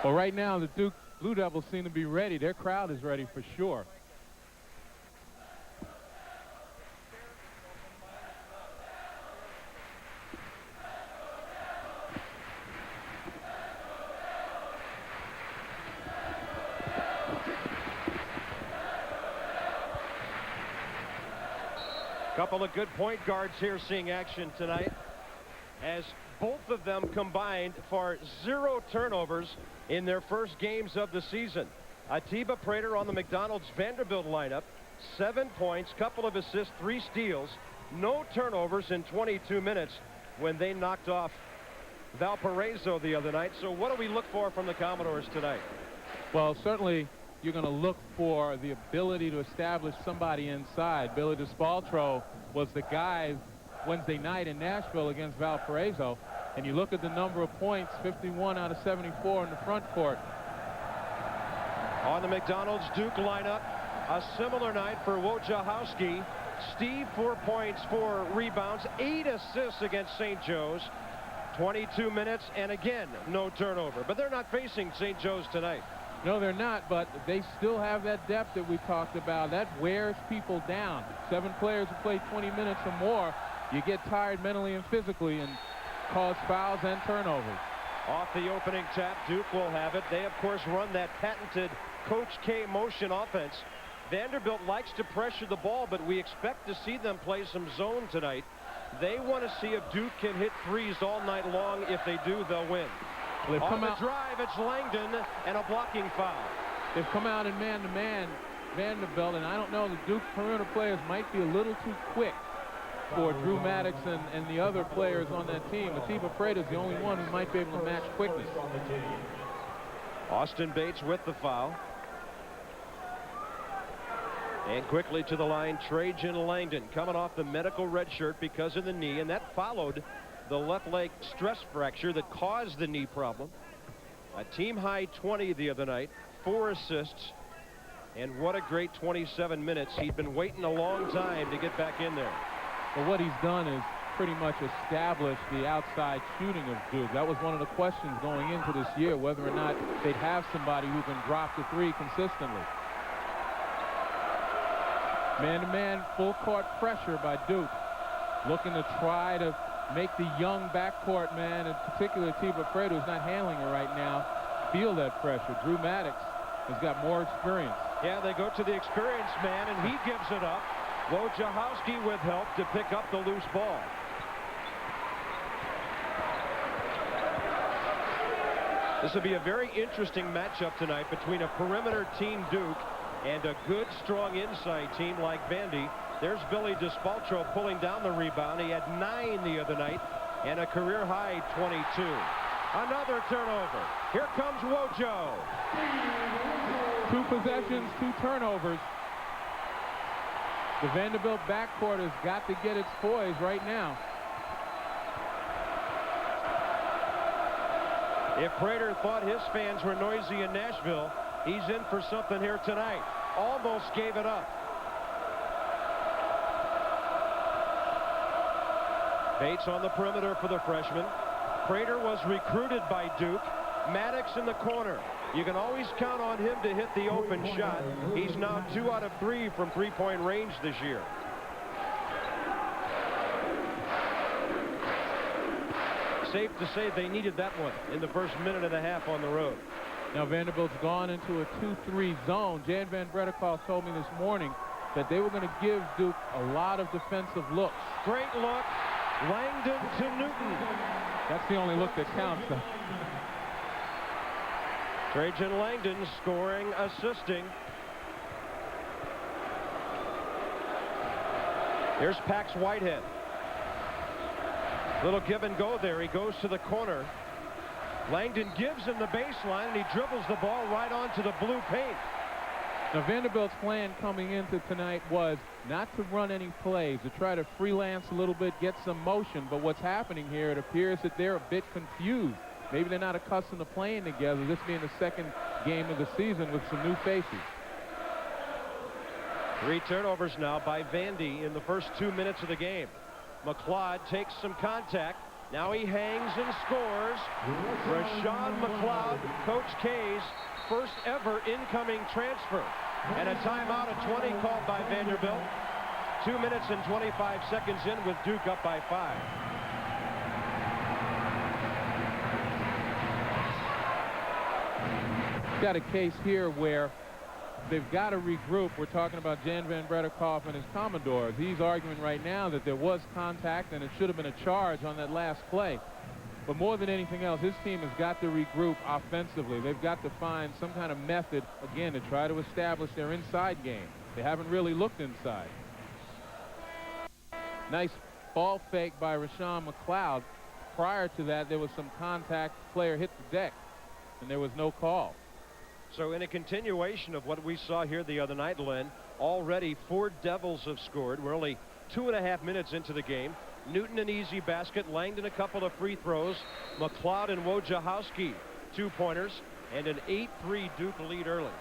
Well, right now, the Duke Blue Devils seem to be ready. Their crowd is ready for sure. Couple of good point guards here seeing action tonight, as both of them combined for 0 turnovers in their first games of the season. Atiba Prater on the McDonald's Vanderbilt lineup, 7 points, couple of assists, 3 steals, no turnovers in 22 minutes when they knocked off Valparaiso the other night. So what do we look for from the Commodores tonight? Well, certainly you're going to look for the ability to establish somebody inside. Billy DeSpaltro was the guy Wednesday night in Nashville against Valparaiso, and you look at the number of points, 51 out of 74 in the front court. On the McDonald's Duke lineup, a similar night for Wojciechowski. Steve, 4 points, 4 rebounds, 8 assists against St. Joe's. 22 minutes, and again, no turnover. But they're not facing St. Joe's tonight. No, they're not, but they still have that depth that we talked about. That wears people down. 7 players who play 20 minutes or more, you get tired mentally and physically and cause fouls and turnovers. Off the opening tap, Duke will have it. They, of course, run that patented Coach K motion offense. Vanderbilt likes to pressure the ball, but we expect to see them play some zone tonight. They want to see if Duke can hit threes all night long. If they do, they'll win. Well, on the drive, it's Langdon and a blocking foul. They've come out in man-to-man, Vanderbilt, and I don't know, the Duke perimeter players might be a little too quick for Drew Maddox and the other players on that team. Atiba Prater is the only one who might be able to match quickness. Austin Bates with the foul. And quickly to the line, Trajan Langdon, coming off the medical red shirt because of the knee, and that followed the left leg stress fracture that caused the knee problem. A team-high 20 the other night, 4 assists, and what a great 27 minutes. He'd been waiting a long time to get back in there. Well, what he's done is pretty much established the outside shooting of Duke. That was one of the questions going into this year, whether or not they'd have somebody who can drop the 3 consistently. Man-to-man, full-court pressure by Duke, looking to try to make the young backcourt man, in particular Atiba Prater, who's not handling it right now, feel that pressure. Drew Maddox has got more experience. Yeah, they go to the experienced man, and he gives it up. Wojciechowski with help to pick up the loose ball. This will be a very interesting matchup tonight between a perimeter team, Duke, and a good, strong inside team like Vandy. There's Billy DeSpaltro pulling down the rebound. He had 9 the other night and a career-high 22. Another turnover. Here comes Wojo. 2 possessions, 2 turnovers. The Vanderbilt backcourt has got to get its poise right now. If Prater thought his fans were noisy in Nashville, he's in for something here tonight. Almost gave it up. Bates on the perimeter for the freshman. Prater was recruited by Duke. Maddox in the corner. You can always count on him to hit the open shot. He's now 2 out of 3 from 3-point range this year. Safe to say they needed that one in the first minute and a half on the road. Now Vanderbilt's gone into a 2-3 zone. Jan Van Bredekov told me this morning that they were going to give Duke a lot of defensive looks. Great look. Langdon to Newton. That's the only look that counts, though. Trajan Langdon scoring, assisting. Here's Pax Whitehead. Little give and go there. He goes to the corner. Langdon gives him the baseline, and he dribbles the ball right onto the blue paint. Now, Vanderbilt's plan coming into tonight was not to run any plays, to try to freelance a little bit, get some motion. But what's happening here, it appears that they're a bit confused. Maybe they're not accustomed to playing together, this being the second game of the season with some new faces. 3 turnovers now by Vandy in the first 2 minutes of the game. McLeod takes some contact, Now he hangs and scores. Rashawn McLeod, Coach K's first ever incoming transfer. And a timeout at 20 called by Vanderbilt. 2 minutes and 25 seconds in with Duke up by 5. Got a case here where they've got to regroup. We're talking about Jan Van Bredikoff and his Commodores. He's arguing right now that there was contact and it should have been a charge on that last play. But more than anything else, his team has got to regroup offensively. They've got to find some kind of method, again, to try to establish their inside game. They haven't really looked inside. Nice ball fake by Rashawn McLeod. Prior to that, there was some contact. Player hit the deck, and there was no call. So in a continuation of what we saw here the other night, Len, already 4 Devils have scored. We're only 2.5 minutes into the game. Newton an easy basket, Langdon a couple of free throws, McLeod and Wojciechowski 2-pointers, and an 8-3 Duke lead early.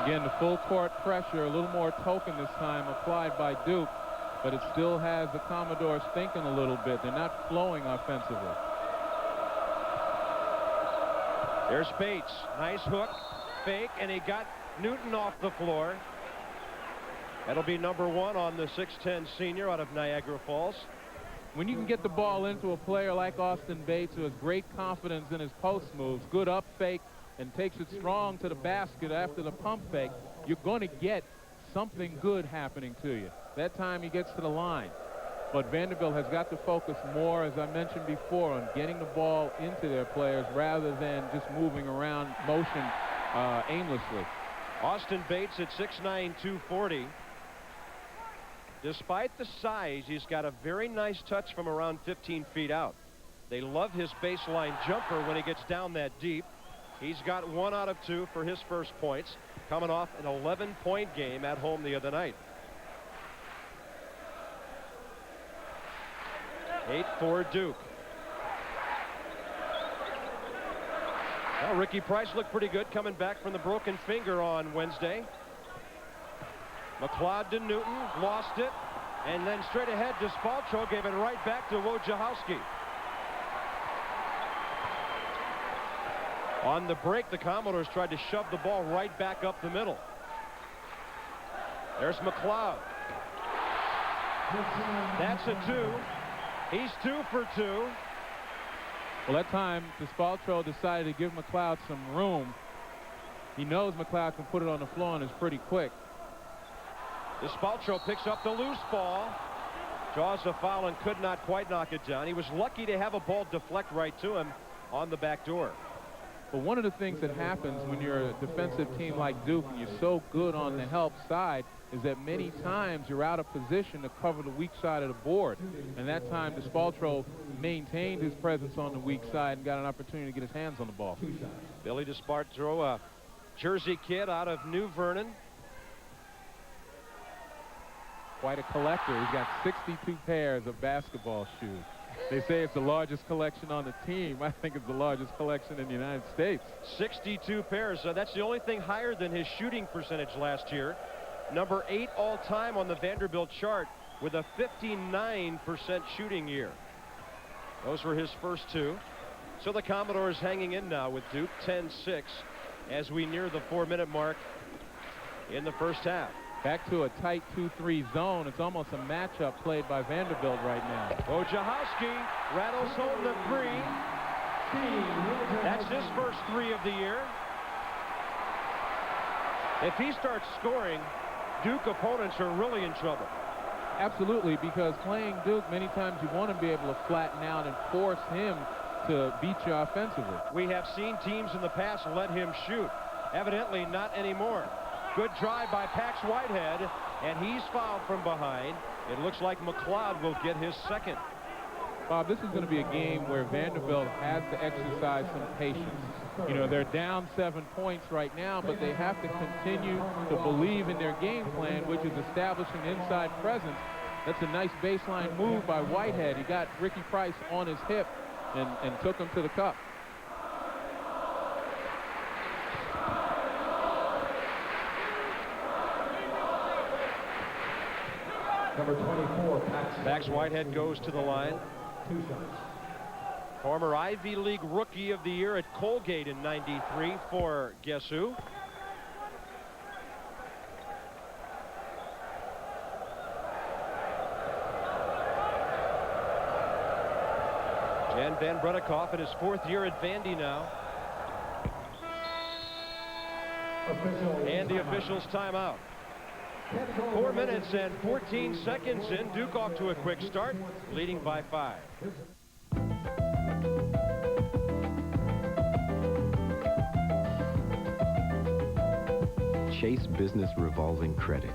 Again, the full court pressure, a little more token this time applied by Duke, but it still has the Commodores thinking a little bit. They're not flowing offensively. There's Bates. Nice hook, fake, and he got Newton off the floor. That'll be number 1 on the 6'10 senior out of Niagara Falls. When you can get the ball into a player like Austin Bates, who has great confidence in his post moves, good up fake, and takes it strong to the basket after the pump fake, you're going to get something good happening to you. That time he gets to the line. But Vanderbilt has got to focus more, as I mentioned before, on getting the ball into their players rather than just moving around motion aimlessly. Austin Bates at 6'9", 240. Despite the size, he's got a very nice touch from around 15 feet out. They love his baseline jumper when he gets down that deep. He's got 1 out of 2 for his first points, coming off an 11-point game at home the other night. 8-4 Duke. Well, Ricky Price looked pretty good coming back from the broken finger on Wednesday. McLeod to Newton, lost it, and then straight ahead to Spaltro, gave it right back to Wojciechowski. On the break, the Commodores tried to shove the ball right back up the middle. There's McLeod. That's a 2. He's 2 for 2. Well, that time, Spaltro decided to give McLeod some room. He knows McLeod can put it on the floor and is pretty quick. Spaltro picks up the loose ball, draws a foul and could not quite knock it down. He was lucky to have a ball deflect right to him on the back door. But one of the things that happens when you're a defensive team like Duke and you're so good on the help side is that many times you're out of position to cover the weak side of the board. And that time, Spaltro maintained his presence on the weak side and got an opportunity to get his hands on the ball. Billy Spaltro, a Jersey kid out of New Vernon. Quite a collector. He's got 62 pairs of basketball shoes. They say it's the largest collection on the team. I think it's the largest collection in the United States. 62 pairs. That's the only thing higher than his shooting percentage last year. Number 8 all-time on the Vanderbilt chart with a 59% shooting year. Those were his first 2. So the Commodores hanging in now with Duke 10-6 as we near the 4-minute mark in the first half. Back to a tight 2-3 zone. It's almost a matchup played by Vanderbilt right now. Wojciechowski rattles home the 3. That's his first 3 of the year. If he starts scoring, Duke opponents are really in trouble. Absolutely, because playing Duke, many times you want to be able to flatten out and force him to beat you offensively. We have seen teams in the past let him shoot. Evidently not anymore. Good drive by Pax Whitehead, and he's fouled from behind. It looks like McLeod will get his second. Bob, this is going to be a game where Vanderbilt has to exercise some patience. You know, they're down 7 points right now, but they have to continue to believe in their game plan, which is establishing inside presence. That's a nice baseline move by Whitehead. He got Ricky Price on his hip and took him to the cup. Number 24, Max Whitehead goes to the line. 2 shots. Former Ivy League Rookie of the Year at Colgate in '93 for guess who? Jan Van Brederkoff in his 4th year at Vandy now. And the officials timeout. 4 minutes and 14 seconds in. Duke off to a quick start, leading by 5. Chase Business Revolving Credit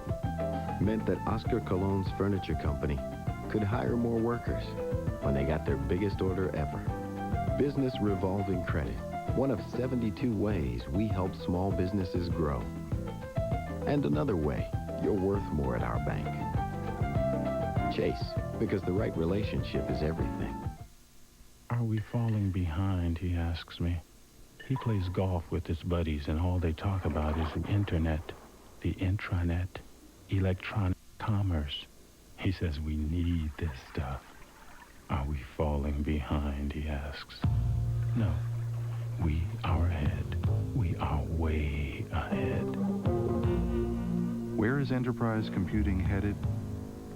meant that Oscar Cologne's furniture company could hire more workers when they got their biggest order ever. Business Revolving Credit, one of 72 ways we help small businesses grow. And another way, you're worth more at our bank. Chase, because the right relationship is everything. Are we falling behind, he asks me. He plays golf with his buddies, and all they talk about is the internet, the intranet, electronic commerce. He says we need this stuff. Are we falling behind, he asks. No, we are ahead. We are way ahead. Where is enterprise computing headed?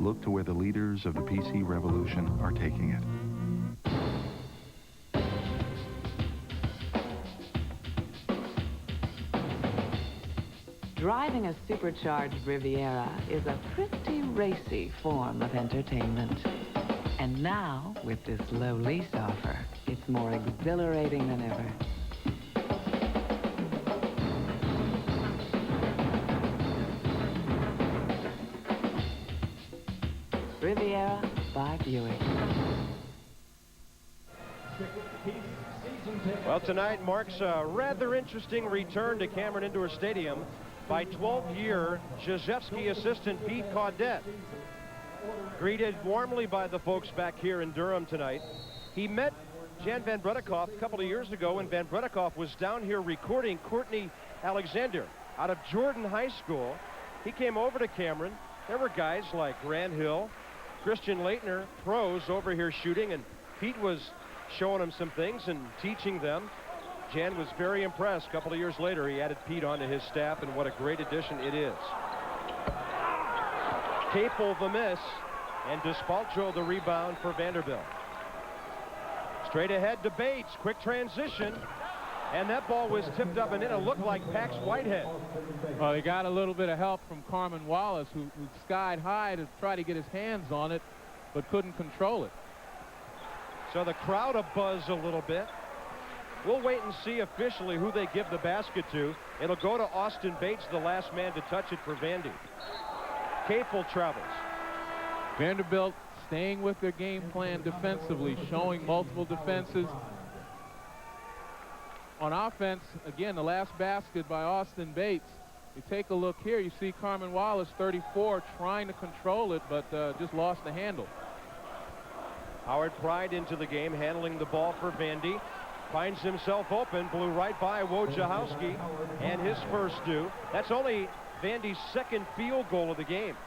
Look to where the leaders of the PC revolution are taking it. Driving a supercharged Riviera is a pretty racy form of entertainment. And now, with this low lease offer, it's more exhilarating than ever. Riviera by Buick. Well, tonight marks a rather interesting return to Cameron Indoor Stadium by 12-year Krzyzewski assistant Pete Caudette. Greeted warmly by the folks back here in Durham tonight. He met Jan Van Brederkoff a couple of years ago when Van Brederkoff was down here recording Courtney Alexander out of Jordan High School. He came over to Cameron. There were guys like Grant Hill, Christian Leitner, pros over here shooting, and Pete was showing them some things and teaching them. Jan was very impressed. A couple of years later, he added Pete onto his staff, and what a great addition it is. Capel the miss, and Despalcho the rebound for Vanderbilt. Straight ahead to Bates, quick transition, and that ball was tipped up and in. It looked like Pax Whitehead. Well, he got a little bit of help from Carmen Wallace, who skied high to try to get his hands on it, but couldn't control it. So the crowd abuzz a little bit. We'll wait and see officially who they give the basket to. It'll go to Austin Bates, the last man to touch it for Vandy. Capel travels. Vanderbilt staying with their game plan defensively, showing multiple defenses. On offense, again, the last basket by Austin Bates. You take a look here, you see Carmen Wallace, 34, trying to control it, but just lost the handle. Howard Pride into the game, handling the ball for Vandy. Finds himself open, blew right by Wojciechowski, and his first due. That's only Vandy's second field goal of the game.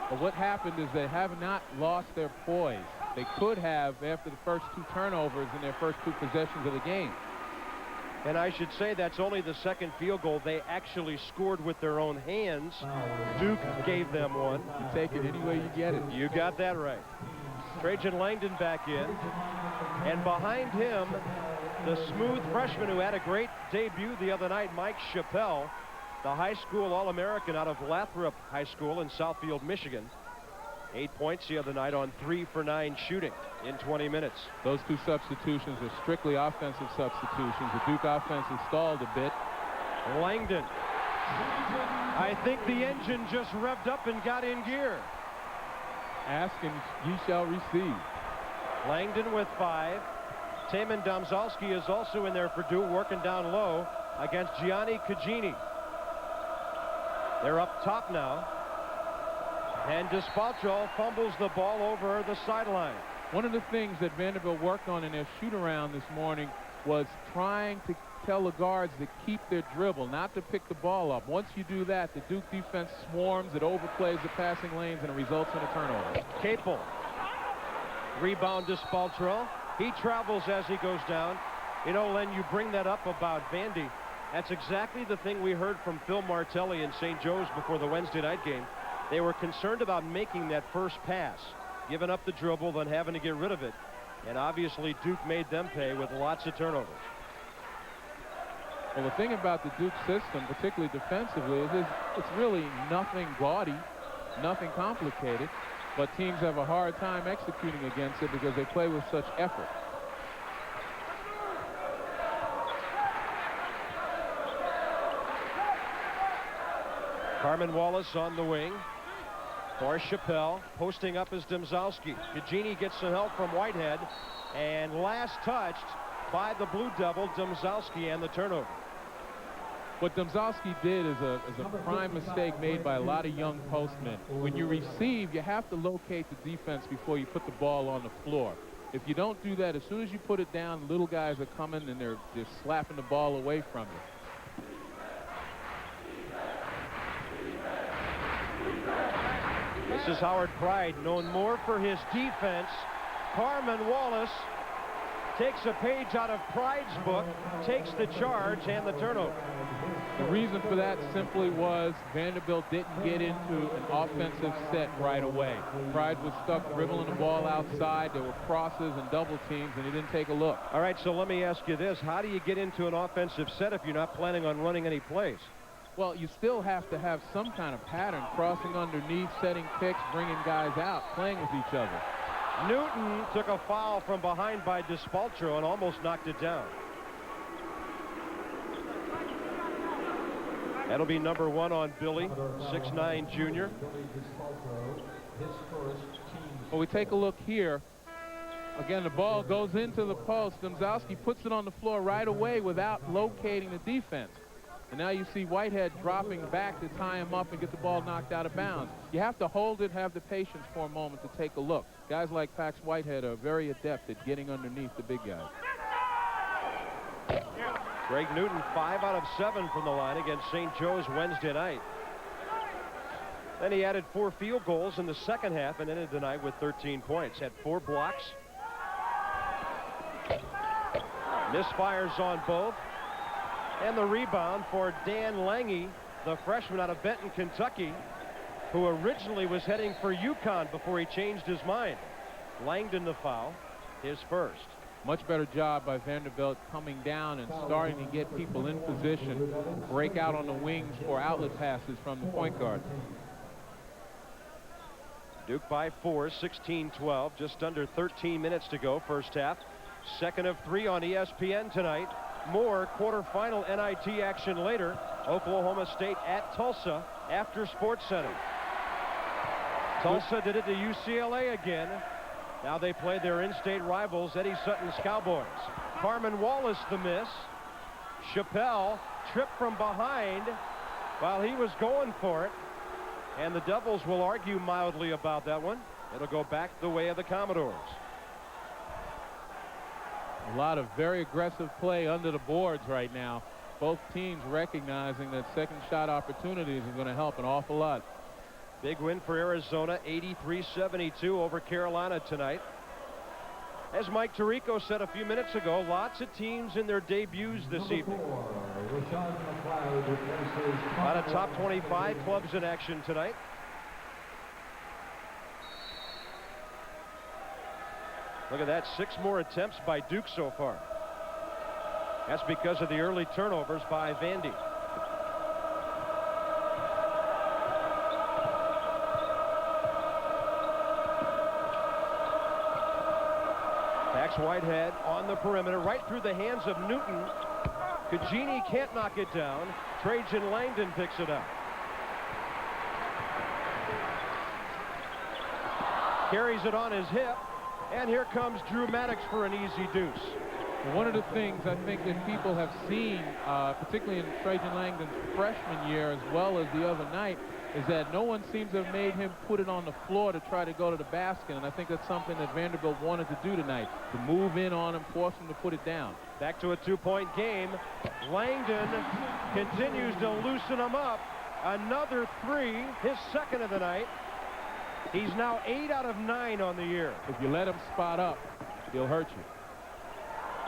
But what happened is they have not lost their poise. They could have after the first 2 turnovers in their first 2 possessions of the game. And I should say that's only the second field goal they actually scored with their own hands. Duke gave them one. You take it any way you get it. You got that right. Trajan Langdon back in. And behind him, the smooth freshman who had a great debut the other night, Mike Chappelle, the high school All-American out of Lathrop High School in Southfield, Michigan. 8 points the other night on 3 for 9 shooting in 20 minutes. Those 2 substitutions are strictly offensive substitutions. The Duke offense has stalled a bit. Langdon. I think the engine just revved up and got in gear. Ask and ye shall receive. Langdon with 5. Taman Domzalski is also in there for Duke, working down low against Gianni Cugini. They're up top now. And Despalcho fumbles the ball over the sideline. One of the things that Vanderbilt worked on in their shoot-around this morning was trying to tell the guards to keep their dribble, not to pick the ball up. Once you do that, the Duke defense swarms, it overplays the passing lanes, and it results in a turnover. Capel. Rebound to Spaltro. He travels as he goes down. You know, Len, you bring that up about Vandy. That's exactly the thing we heard from Phil Martelli in St. Joe's before the Wednesday night game. They were concerned about making that first pass, giving up the dribble, then having to get rid of it. And obviously Duke made them pay with lots of turnovers. Well, the thing about the Duke system, particularly defensively, is it's really nothing gaudy, nothing complicated, but teams have a hard time executing against it because they play with such effort. Carmen Wallace on the wing for Chappelle. Posting up is Domzowski. Cugini gets some help from Whitehead, and last touched by the Blue Devil, Domzowski, and the turnover. What Domzowski did is a prime mistake made by a lot of young postmen. When you receive, you have to locate the defense before you put the ball on the floor. If you don't do that, as soon as you put it down, little guys are coming and they're just slapping the ball away from you. This is Howard Pride, known more for his defense. Carmen Wallace takes a page out of Pride's book, takes the charge and the turnover. The reason for that simply was Vanderbilt didn't get into an offensive set right away. Pride was stuck dribbling the ball outside. There were crosses and double teams, and he didn't take a look. All right, so let me ask you this. How do you get into an offensive set if you're not planning on running any plays? Well, you still have to have some kind of pattern, crossing underneath, setting picks, bringing guys out, playing with each other. Newton took a foul from behind by Despaltro and almost knocked it down. That'll be number 1 on Billy, 6'9" junior. Well, we take a look here. Again, the ball goes into the post. Domzowski puts it on the floor right away without locating the defense. And now you see Whitehead dropping back to tie him up and get the ball knocked out of bounds. You have to hold it, have the patience for a moment to take a look. Guys like Pax Whitehead are very adept at getting underneath the big guys. Greg Newton, 5 out of 7 from the line against St. Joe's Wednesday night. Then he added 4 field goals in the second half and ended the night with 13 points. Had 4 blocks. Misfires on both. And the rebound for Dan Lange, the freshman out of Benton, Kentucky, who originally was heading for UConn before he changed his mind. Langdon the foul, his first. Much better job by Vanderbilt coming down and starting to get people in position, break out on the wings for outlet passes from the point guard. Duke by 4, 16-12, just under 13 minutes to go, first half. Second of 3 on ESPN tonight. More quarterfinal NIT action later. Oklahoma State at Tulsa after Sports Center. Tulsa did it to UCLA again. Now they play their in-state rivals, Eddie Sutton's Cowboys. Carmen Wallace the miss. Chappelle tripped from behind while he was going for it. And the Devils will argue mildly about that one. It'll go back the way of the Commodores. A lot of very aggressive play under the boards right now. Both teams recognizing that second shot opportunities is going to help an awful lot. Big win for Arizona, 83-72 over Carolina tonight. As Mike Tirico said a few minutes ago, lots of teams in their debuts this evening. A lot of top 25 clubs in action tonight. Look at that, 6 more attempts by Duke so far. That's because of the early turnovers by Vandy. Pax Whitehead on the perimeter, right through the hands of Newton. Cugini can't knock it down. Trajan Langdon picks it up. Carries it on his hip. And here comes Drew Maddox for an easy deuce. One of the things I think that people have seen, particularly in Trajan Langdon's freshman year as well as the other night, is that no one seems to have made him put it on the floor to try to go to the basket, and I think that's something that Vanderbilt wanted to do tonight, to move in on him, force him to put it down. Back to a 2-point game. Langdon continues to loosen him up. Another three, his second of the night. He's now 8 out of 9 on the year. If you let him spot up, he'll hurt you.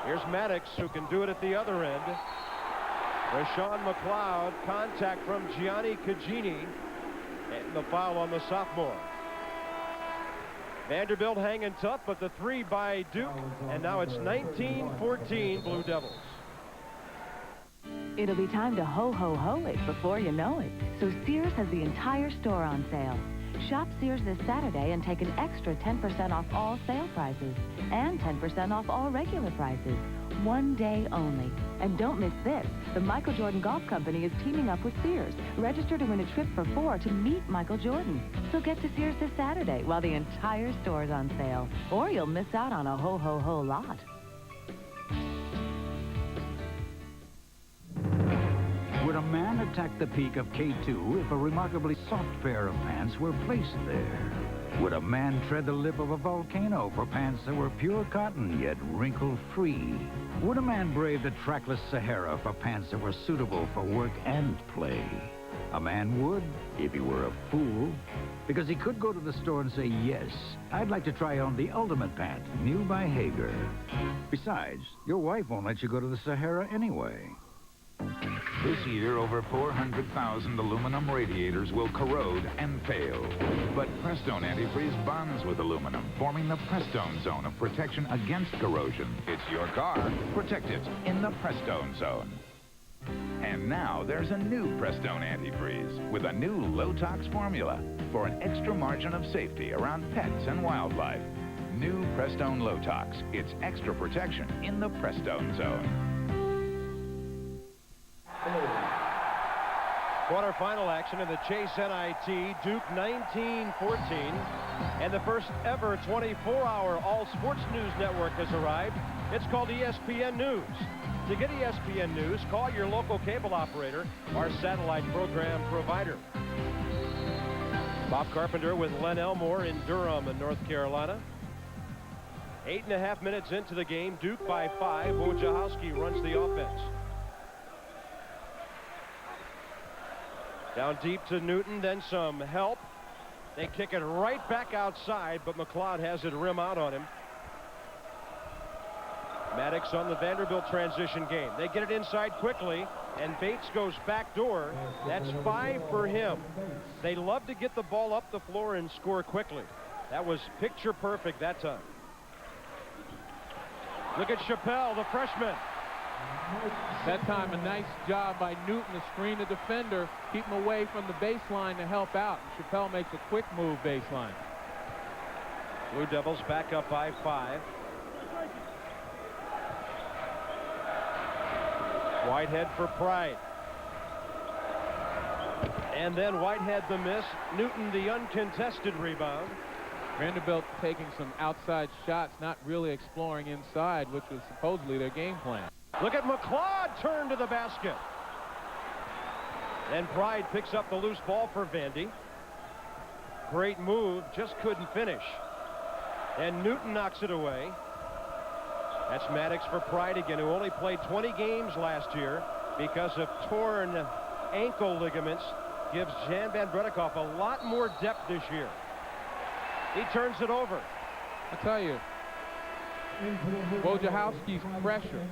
Here's Maddox, who can do it at the other end. Rashawn McLeod, contact from Gianni Cugini, and the foul on the sophomore. Vanderbilt hanging tough, but the three by Duke, and now it's 19-14 Blue Devils. It'll be time to ho-ho-ho it before you know it. So Sears has the entire store on sale. Shop Sears this Saturday and take an extra 10% off all sale prices and 10% off all regular prices. One day only. And don't miss this. The Michael Jordan Golf Company is teaming up with Sears. Register to win a trip for 4 to meet Michael Jordan. So get to Sears this Saturday while the entire store is on sale. Or you'll miss out on a ho-ho-ho lot. Would a man attack the peak of K2 if a remarkably soft pair of pants were placed there? Would a man tread the lip of a volcano for pants that were pure cotton yet wrinkle-free? Would a man brave the trackless Sahara for pants that were suitable for work and play? A man would, if he were a fool, because he could go to the store and say, yes, I'd like to try on the ultimate pant, new by Hager. Besides, your wife won't let you go to the Sahara anyway. This year, over 400,000 aluminum radiators will corrode and fail. But Prestone antifreeze bonds with aluminum, forming the Prestone zone of protection against corrosion. It's your car. Protect it in the Prestone zone. And now there's a new Prestone antifreeze with a new low-tox formula for an extra margin of safety around pets and wildlife. New Prestone Low-Tox. It's extra protection in the Prestone zone. Quarterfinal action in the Chase NIT, Duke 19-14, and the first ever 24-hour all sports news network has arrived. It's called ESPN News. To get ESPN News, call your local cable operator, our satellite program provider. Bob Carpenter with Len Elmore in Durham in North Carolina. 8.5 minutes into the game, Duke by 5. Wojciechowski runs the offense. Down deep to Newton, then some help. They kick it right back outside, but McLeod has it rim out on him. Maddox on the Vanderbilt transition game. They get it inside quickly, and Bates goes back door. That's 5 for him. They love to get the ball up the floor and score quickly. That was picture perfect that time. Look at Chappelle, the freshman. That time, a nice job by Newton to screen the defender, keep him away from the baseline to help out. And Chappelle makes a quick move baseline. Blue Devils back up by 5. Whitehead for Pride. And then Whitehead the miss. Newton the uncontested rebound. Vanderbilt taking some outside shots, not really exploring inside, which was supposedly their game plan. Look at McLeod turn to the basket. And Pride picks up the loose ball for Vandy. Great move, just couldn't finish. And Newton knocks it away. That's Maddox for Pride again, who only played 20 games last year because of torn ankle ligaments. Gives Jan Van Bredekoff a lot more depth this year. He turns it over. I tell you, Wojciechowski's pressure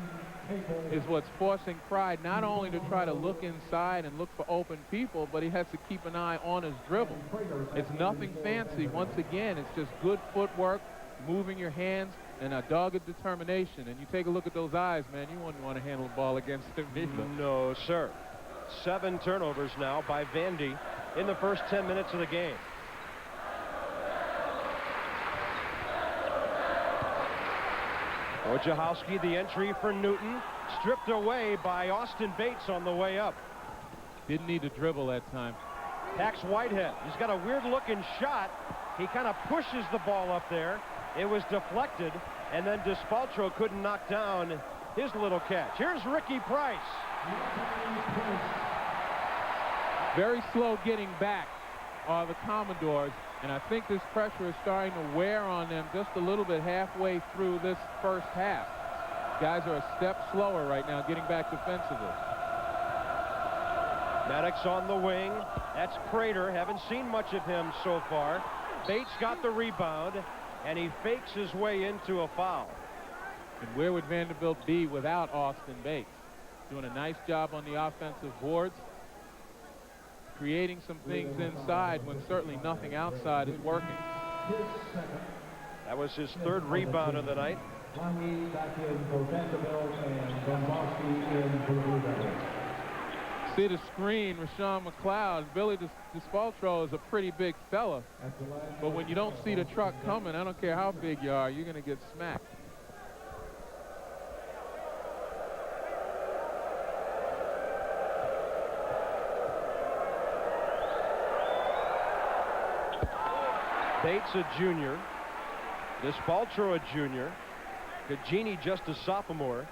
is what's forcing Pride not only to try to look inside and look for open people, but he has to keep an eye on his dribble. It's nothing fancy. Once again, it's just good footwork, moving your hands, and a dogged determination. And you take a look at those eyes, man, you wouldn't want to handle the ball against him either. No, sir. 7 turnovers now by Vandy in the first 10 minutes of the game. Wojciechowski, the entry for Newton, stripped away by Austin Bates on the way up. Didn't need to dribble that time. Tax Whitehead. He's got a weird-looking shot. He kind of pushes the ball up there. It was deflected, and then Despaltro couldn't knock down his little catch. Here's Ricky Price. Very slow getting back. are the Commodores, and I think this pressure is starting to wear on them just a little bit halfway through this first half. Guys are a step slower right now getting back defensively. Maddox on the wing. That's Prater. Haven't seen much of him so far. Bates got the rebound, and he fakes his way into a foul. And where would Vanderbilt be without Austin Bates? Doing a nice job on the offensive boards, creating some things inside when certainly nothing outside is working. That was his third rebound of the night. See the screen, Rashawn McLeod. Billy DiSpaltro is a pretty big fella, but when you don't see the truck coming, I don't care how big you are, you're going to get smacked. Bates a junior, DiSpaltro a junior, Cagini just a sophomore.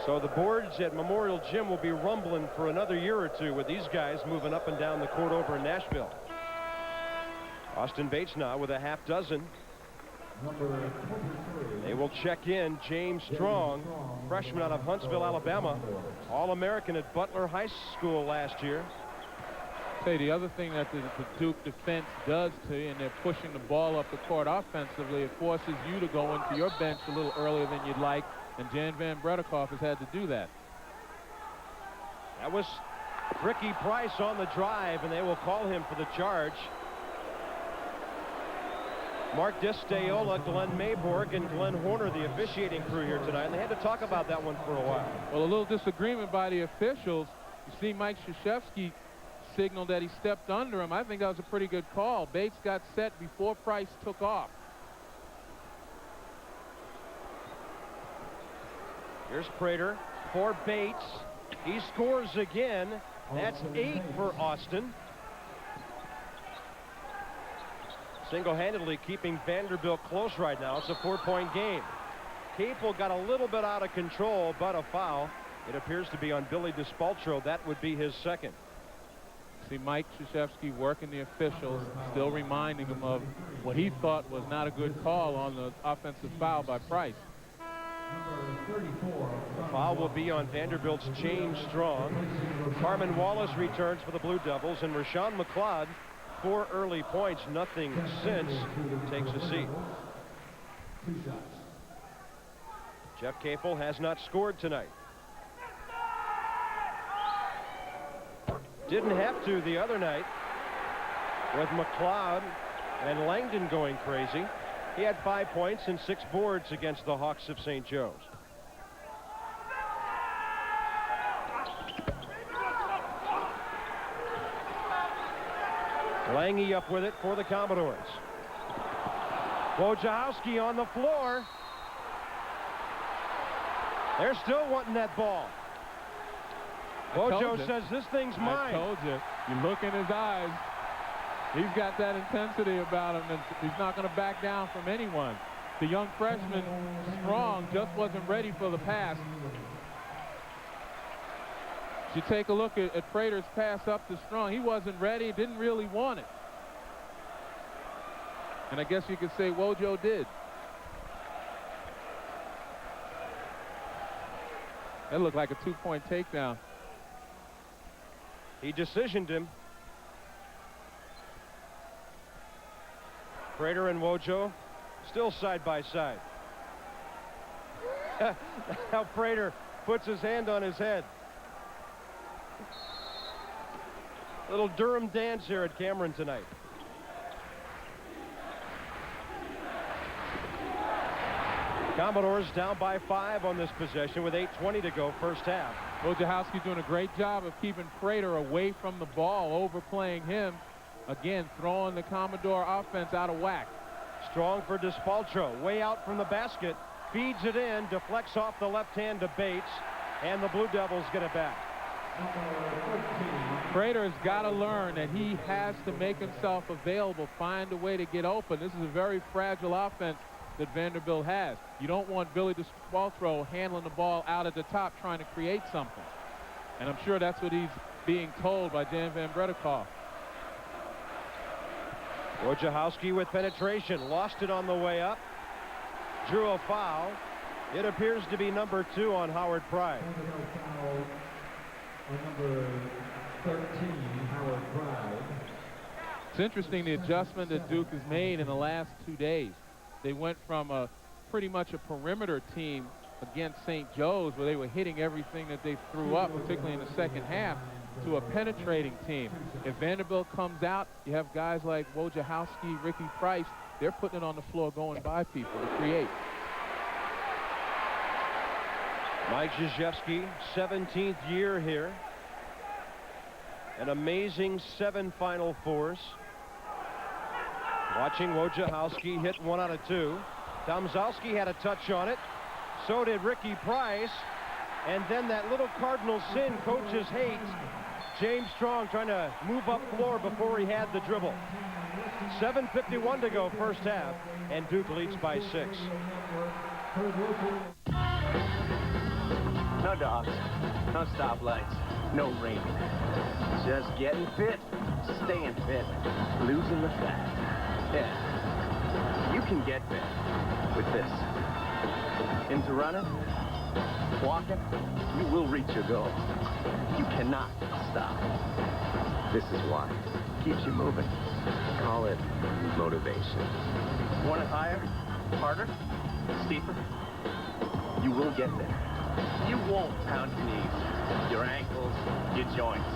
So the boards at Memorial Gym will be rumbling for another year or two with these guys moving up and down the court over in Nashville. Austin Bates now with a half dozen. They will check in James Strong, freshman out of Huntsville, Alabama, All-American at Butler High School last year. Say the other thing that the Duke defense does to you, and they're pushing the ball up the court offensively, it forces you to go into your bench a little earlier than you'd like, and Jan Van Bredikoff has had to do that. That was Ricky Price on the drive, and they will call him for the charge. Mark Distaiola, Glenn Mayborg, and Glenn Horner, the officiating crew here tonight, and they had to talk about that one for a while. Well, a little disagreement by the officials. You see Mike Krzyzewski signaled that he stepped under him. I think that was a pretty good call. Bates got set before Price took off. Here's Prater for Bates. He scores again. That's 8 for Austin. Single-handedly keeping Vanderbilt close right now. It's a 4-point game. Capel got a little bit out of control, but a foul. It appears to be on Billy DiSpaltro. That would be his second. See Mike Krzyzewski working the officials, still reminding him of what he thought was not a good call on the offensive foul by Price. The foul will be on Vanderbilt's James Strong. Carmen Wallace returns for the Blue Devils, and Rashawn McLeod, 4 early points, nothing since, takes a seat. Jeff Capel has not scored tonight. Didn't have to the other night with McLeod and Langdon going crazy. He had 5 points and 6 boards against the Hawks of St. Joe's. Lange up with it for the Commodores. Wojciechowski on the floor. They're still wanting that ball. Wojo says this thing's mine. I told you. You look in his eyes. He's got that intensity about him, and he's not going to back down from anyone. The young freshman, Strong, just wasn't ready for the pass. You take a look at Prater's pass up to Strong. He wasn't ready, didn't really want it. And I guess you could say Wojo did. That looked like a 2-point takedown. He decisioned him. Prater and Wojo still side by side. Now Prater puts his hand on his head. Little Durham dance here at Cameron tonight. Commodores down by 5 on this possession with 8:20 to go, first half. Wojciechowski doing a great job of keeping Prater away from the ball, overplaying him. Again, throwing the Commodore offense out of whack. Strong for DiSpaltro, way out from the basket, feeds it in, deflects off the left hand to Bates, and the Blue Devils get it back. Prater's got to learn that he has to make himself available, find a way to get open. This is a very fragile offense that Vanderbilt has. You don't want Billy DiSpaltro handling the ball out at the top trying to create something. And I'm sure that's what he's being told by Dan Van Bredikoff. Wojciechowski with penetration, lost it on the way up, drew a foul. It appears to be number 2 on Howard Pride. Number 13, Howard Pride. It's interesting the adjustment that Duke has made in the last 2 days. They went from pretty much a perimeter team against St. Joe's, where they were hitting everything that they threw up, particularly in the second half, to a penetrating team. If Vanderbilt comes out, you have guys like Wojciechowski, Ricky Price. They're putting it on the floor, going by people to create. Mike Krzyzewski, 17th year here. An amazing 7 Final Fours. Watching Wojciechowski hit 1 out of 2. Domzalski had a touch on it. So did Ricky Price. And then that little cardinal sin coaches hate. James Strong trying to move up floor before he had the dribble. 7:51 to go first half, and Duke leads by 6. No dogs, no stoplights, no rain. Just getting fit, staying fit, losing the fat. Yeah, you can get fit with this. Into running, walking, you will reach your goal. You cannot stop. This is why. Keeps you moving. Call it motivation. Want it higher, harder, steeper? You will get there. You won't pound your knees, your ankles, your joints.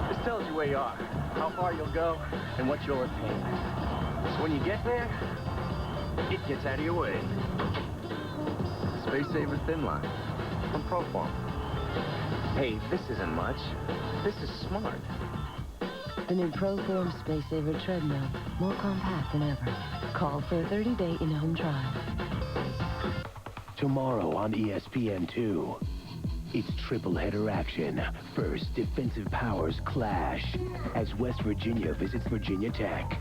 This tells you where you are, how far you'll go, and what you'll attain. So when you get there, it gets out of your way. Space Saver Thin Line from Proform. Hey, this isn't much. This is smart. The new Proform Space Saver treadmill, more compact than ever. Call for a 30-day in-home trial. Tomorrow on ESPN2, it's triple header action. First, defensive powers clash as West Virginia visits Virginia Tech.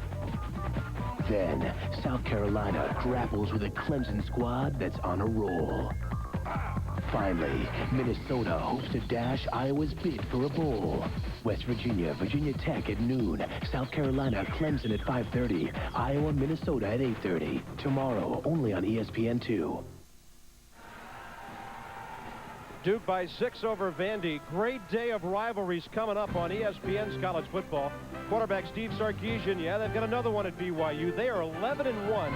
Then, South Carolina grapples with a Clemson squad that's on a roll. Finally, Minnesota hopes to dash Iowa's bid for a bowl. West Virginia, Virginia Tech at noon. South Carolina, Clemson at 5:30. Iowa, Minnesota at 8:30. Tomorrow, only on ESPN2. Duke by 6 over Vandy. Great day of rivalries coming up on ESPN's college football. Quarterback Steve Sarkisian, yeah, they've got another one at BYU. They are 11-1,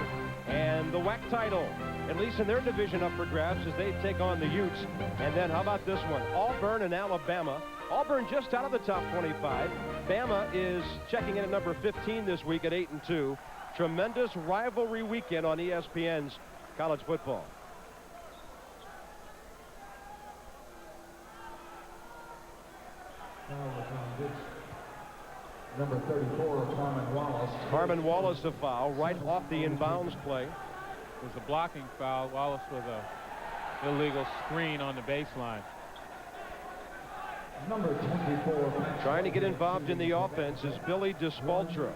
and the WAC title, at least in their division, up for grabs as they take on the Utes. And then how about this one? Auburn and Alabama. Auburn just out of the top 25. Bama is checking in at number 15 this week at 8-2. Tremendous rivalry weekend on ESPN's college football. Number 34, Harmon Wallace. Harmon Wallace a foul right off the inbounds play. It was a blocking foul. Wallace with a illegal screen on the baseline. Number 24. Trying to get involved in the offense is Billy DeSpaltro.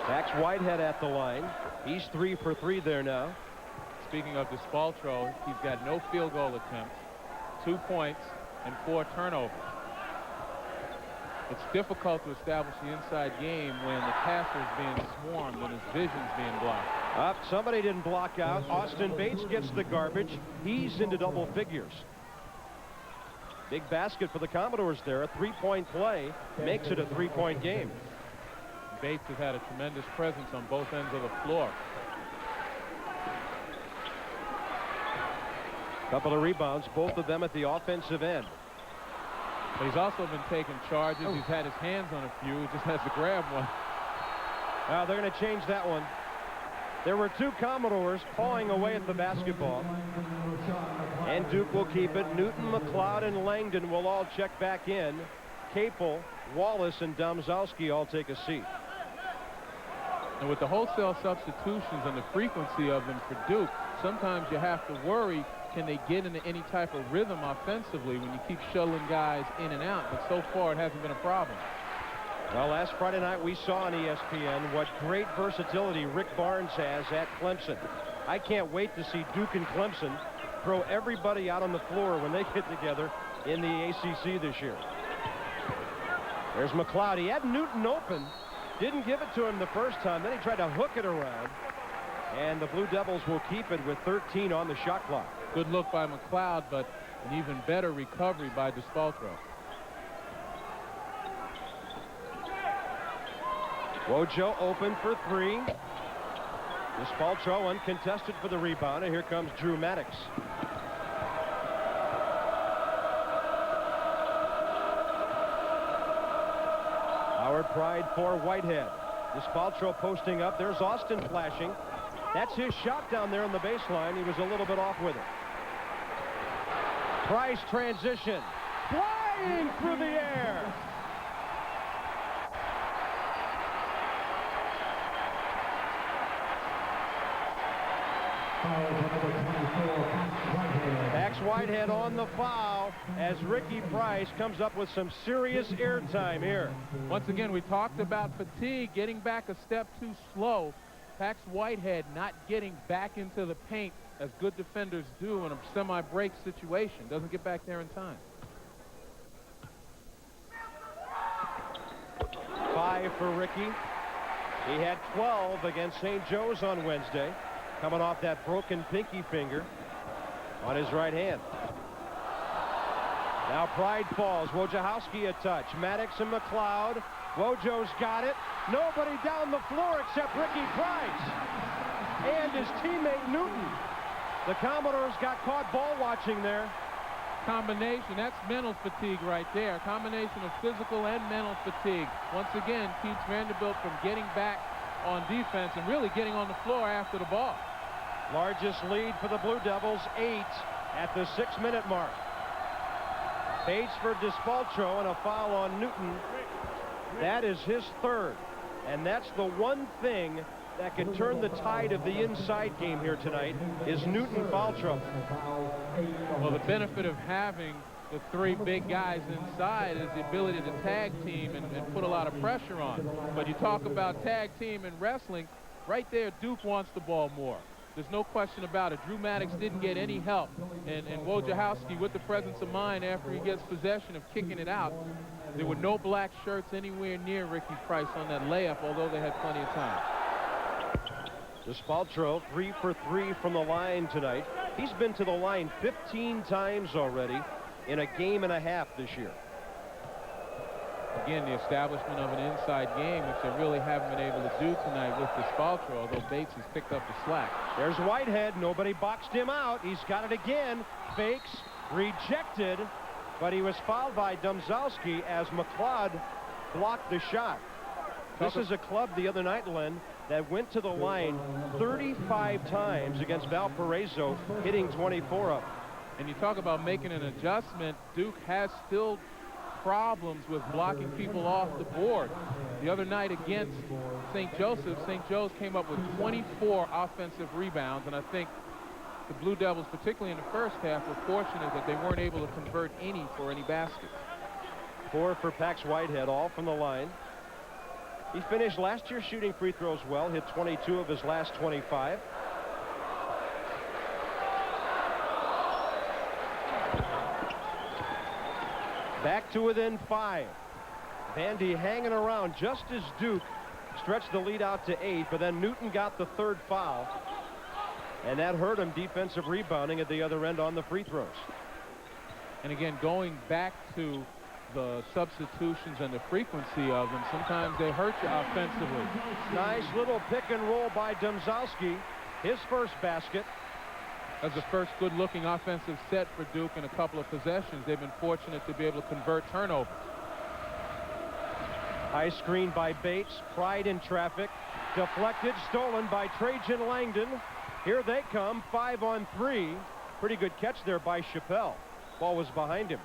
Max Whitehead at the line. He's 3 for 3 there now. Speaking of DeSpaltro, he's got no field goal attempts, 2 points, and 4 turnovers. It's difficult to establish the inside game when the passer is being swarmed and his vision's being blocked. Somebody didn't block out. Austin Bates gets the garbage. He's into double figures. Big basket for the Commodores there. A 3-point play makes it a 3-point game. Bates has had a tremendous presence on both ends of the floor. Couple of rebounds, both of them at the offensive end. But he's also been taking charges. He's had his hands on a few. He just has to grab one. They're going to change that one. There were 2 Commodores pawing away at the basketball. And Duke will keep it. Newton, McLeod, and Langdon will all check back in. Capel, Wallace, and Domzalski all take a seat. And with the wholesale substitutions and the frequency of them for Duke, sometimes you have to worry, can they get into any type of rhythm offensively when you keep shuttling guys in and out? But so far, it hasn't been a problem. Well, last Friday night we saw on ESPN what great versatility Rick Barnes has at Clemson. I can't wait to see Duke and Clemson throw everybody out on the floor when they get together in the ACC this year. There's McLeod. He had Newton open. Didn't give it to him the first time. Then he tried to hook it around. And the Blue Devils will keep it with 13 on the shot clock. Good look by McLeod, but an even better recovery by DeSpaltro. Wojo open for three. DeSpaltro uncontested for the rebound, and here comes Drew Maddox. Howard Pride for Whitehead. DeSpaltro posting up. There's Austin flashing. That's his shot down there on the baseline. He was a little bit off with it. Price transition. Flying through the air. Max Whitehead on the foul as Ricky Price comes up with some serious airtime here. Once again, we talked about fatigue, getting back a step too slow. Max Whitehead not getting back into the paint as good defenders do in a semi-break situation. Doesn't get back there in time. 5 for Ricky. He had 12 against St. Joe's on Wednesday, coming off that broken pinky finger on his right hand. Now Pride falls. Wojciechowski a touch. Maddox and McLeod. Wojo's got it. Nobody down the floor except Ricky Price and his teammate Newton. The Commodores got caught ball watching there. Combination, that's mental fatigue right there. Combination of physical and mental fatigue. Once again, keeps Vanderbilt from getting back on defense and really getting on the floor after the ball. Largest lead for the Blue Devils, 8 at the 6-minute mark. Page for DeSpaltro and a foul on Newton. That is his third. And that's the one thing that can turn the tide of the inside game here tonight is Newton foul trouble. Well, the benefit of having the three big guys inside is the ability to tag team and put a lot of pressure on. But you talk about tag team and wrestling, right there Duke wants the ball more. There's no question about it. Drew Maddox didn't get any help. And Wojciechowski, with the presence of mind after he gets possession of kicking it out, there were no black shirts anywhere near Ricky Price on that layup, although they had plenty of time. DeSpaltro 3 for 3 from the line tonight. He's been to the line 15 times already in a game and a half this year. Again, the establishment of an inside game, which they really haven't been able to do tonight with DeSpaltro, although Bates has picked up the slack. There's Whitehead. Nobody boxed him out. He's got it again. Fakes. Rejected. But he was fouled by Domzalski as McLeod blocked the shot. This is a club the other night, Len, that went to the line 35 times against Valparaiso, hitting 24 of them. And you talk about making an adjustment. Duke has still problems with blocking people off the board. The other night against St. Joseph, St. Joe's came up with 24 offensive rebounds, and I think the Blue Devils, particularly in the first half, were fortunate that they weren't able to convert any for any baskets. 4 for Pax Whitehead, all from the line. He finished last year shooting free throws well, hit 22 of his last 25. Back to within 5. Vandy hanging around just as Duke stretched the lead out to 8, but then Newton got the third foul, and that hurt him defensive rebounding at the other end on the free throws. And again, going back to the substitutions and the frequency of them, sometimes they hurt you offensively. Nice little pick and roll by Domzalski, his first basket. That's the first good-looking offensive set for Duke in a couple of possessions. They've been fortunate to be able to convert turnovers. High screen by Bates. Pride in traffic. Deflected, stolen by Trajan Langdon. Here they come, 5 on 3. Pretty good catch there by Chappelle. Ball was behind him.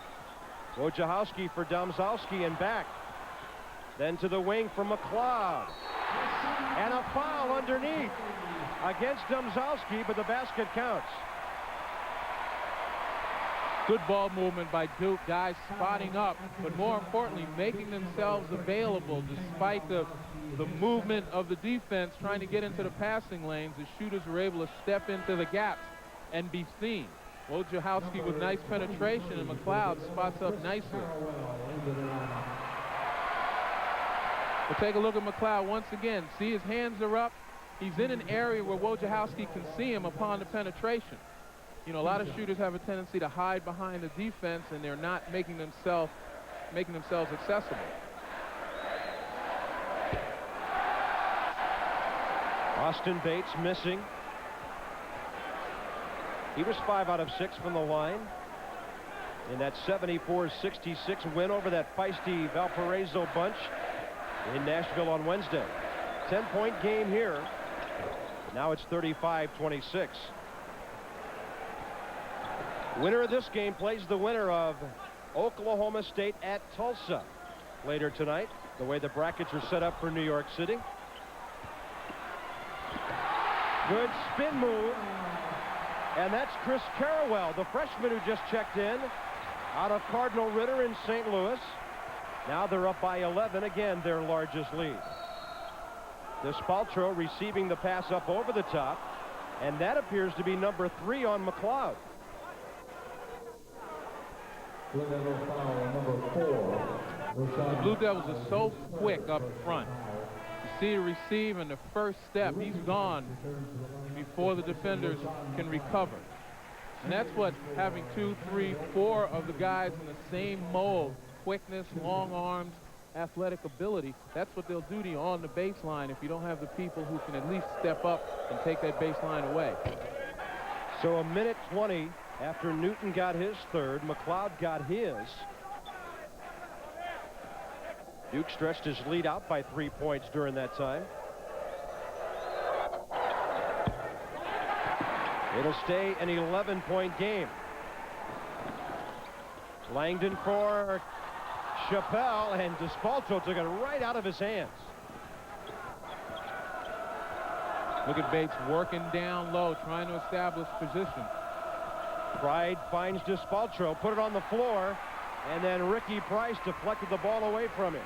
Wojciechowski for Domzalski and back. Then to the wing for McLeod. And a foul underneath against Domzalski, but the basket counts. Good ball movement by Duke, guys spotting up, but more importantly, making themselves available despite the the movement of the defense trying to get into the passing lanes, the shooters were able to step into the gaps and be seen. Wojciechowski with nice penetration, and McLeod spots up nicely. We'll take a look at McLeod once again. See, his hands are up. He's in an area where Wojciechowski can see him upon the penetration. You know, a lot of shooters have a tendency to hide behind the defense, and they're not making themselves accessible. Austin Bates missing. He was 5 out of 6 from the line in that 74-66 win over that feisty Valparaiso bunch in Nashville on Wednesday. 10-point game here. Now it's 35-26. Winner of this game plays the winner of Oklahoma State at Tulsa later tonight, the way the brackets are set up for New York City. Good spin move. And that's Chris Carrawell, the freshman who just checked in out of Cardinal Ritter in St. Louis. Now they're up by 11, again their largest lead. Despaltro receiving the pass up over the top, and that appears to be number 3 on McLeod. Blue Devil foul number 4. The Blue Devils are so quick up front. You see the receive and the first step, he's gone before the defenders can recover. And that's what having 2, 3, 4 of the guys in the same mold, quickness, long arms, athletic ability, that's what they'll do to you on the baseline if you don't have the people who can at least step up and take that baseline away. So a minute 20 after Newton got his third, McLeod got his. Duke stretched his lead out by 3 points during that time. It'll stay an 11-point game. Langdon for Chappelle, and Despaltro took it right out of his hands. Look at Bates working down low, trying to establish position. Pride finds Despaltro, put it on the floor, and then Ricky Price deflected the ball away from him.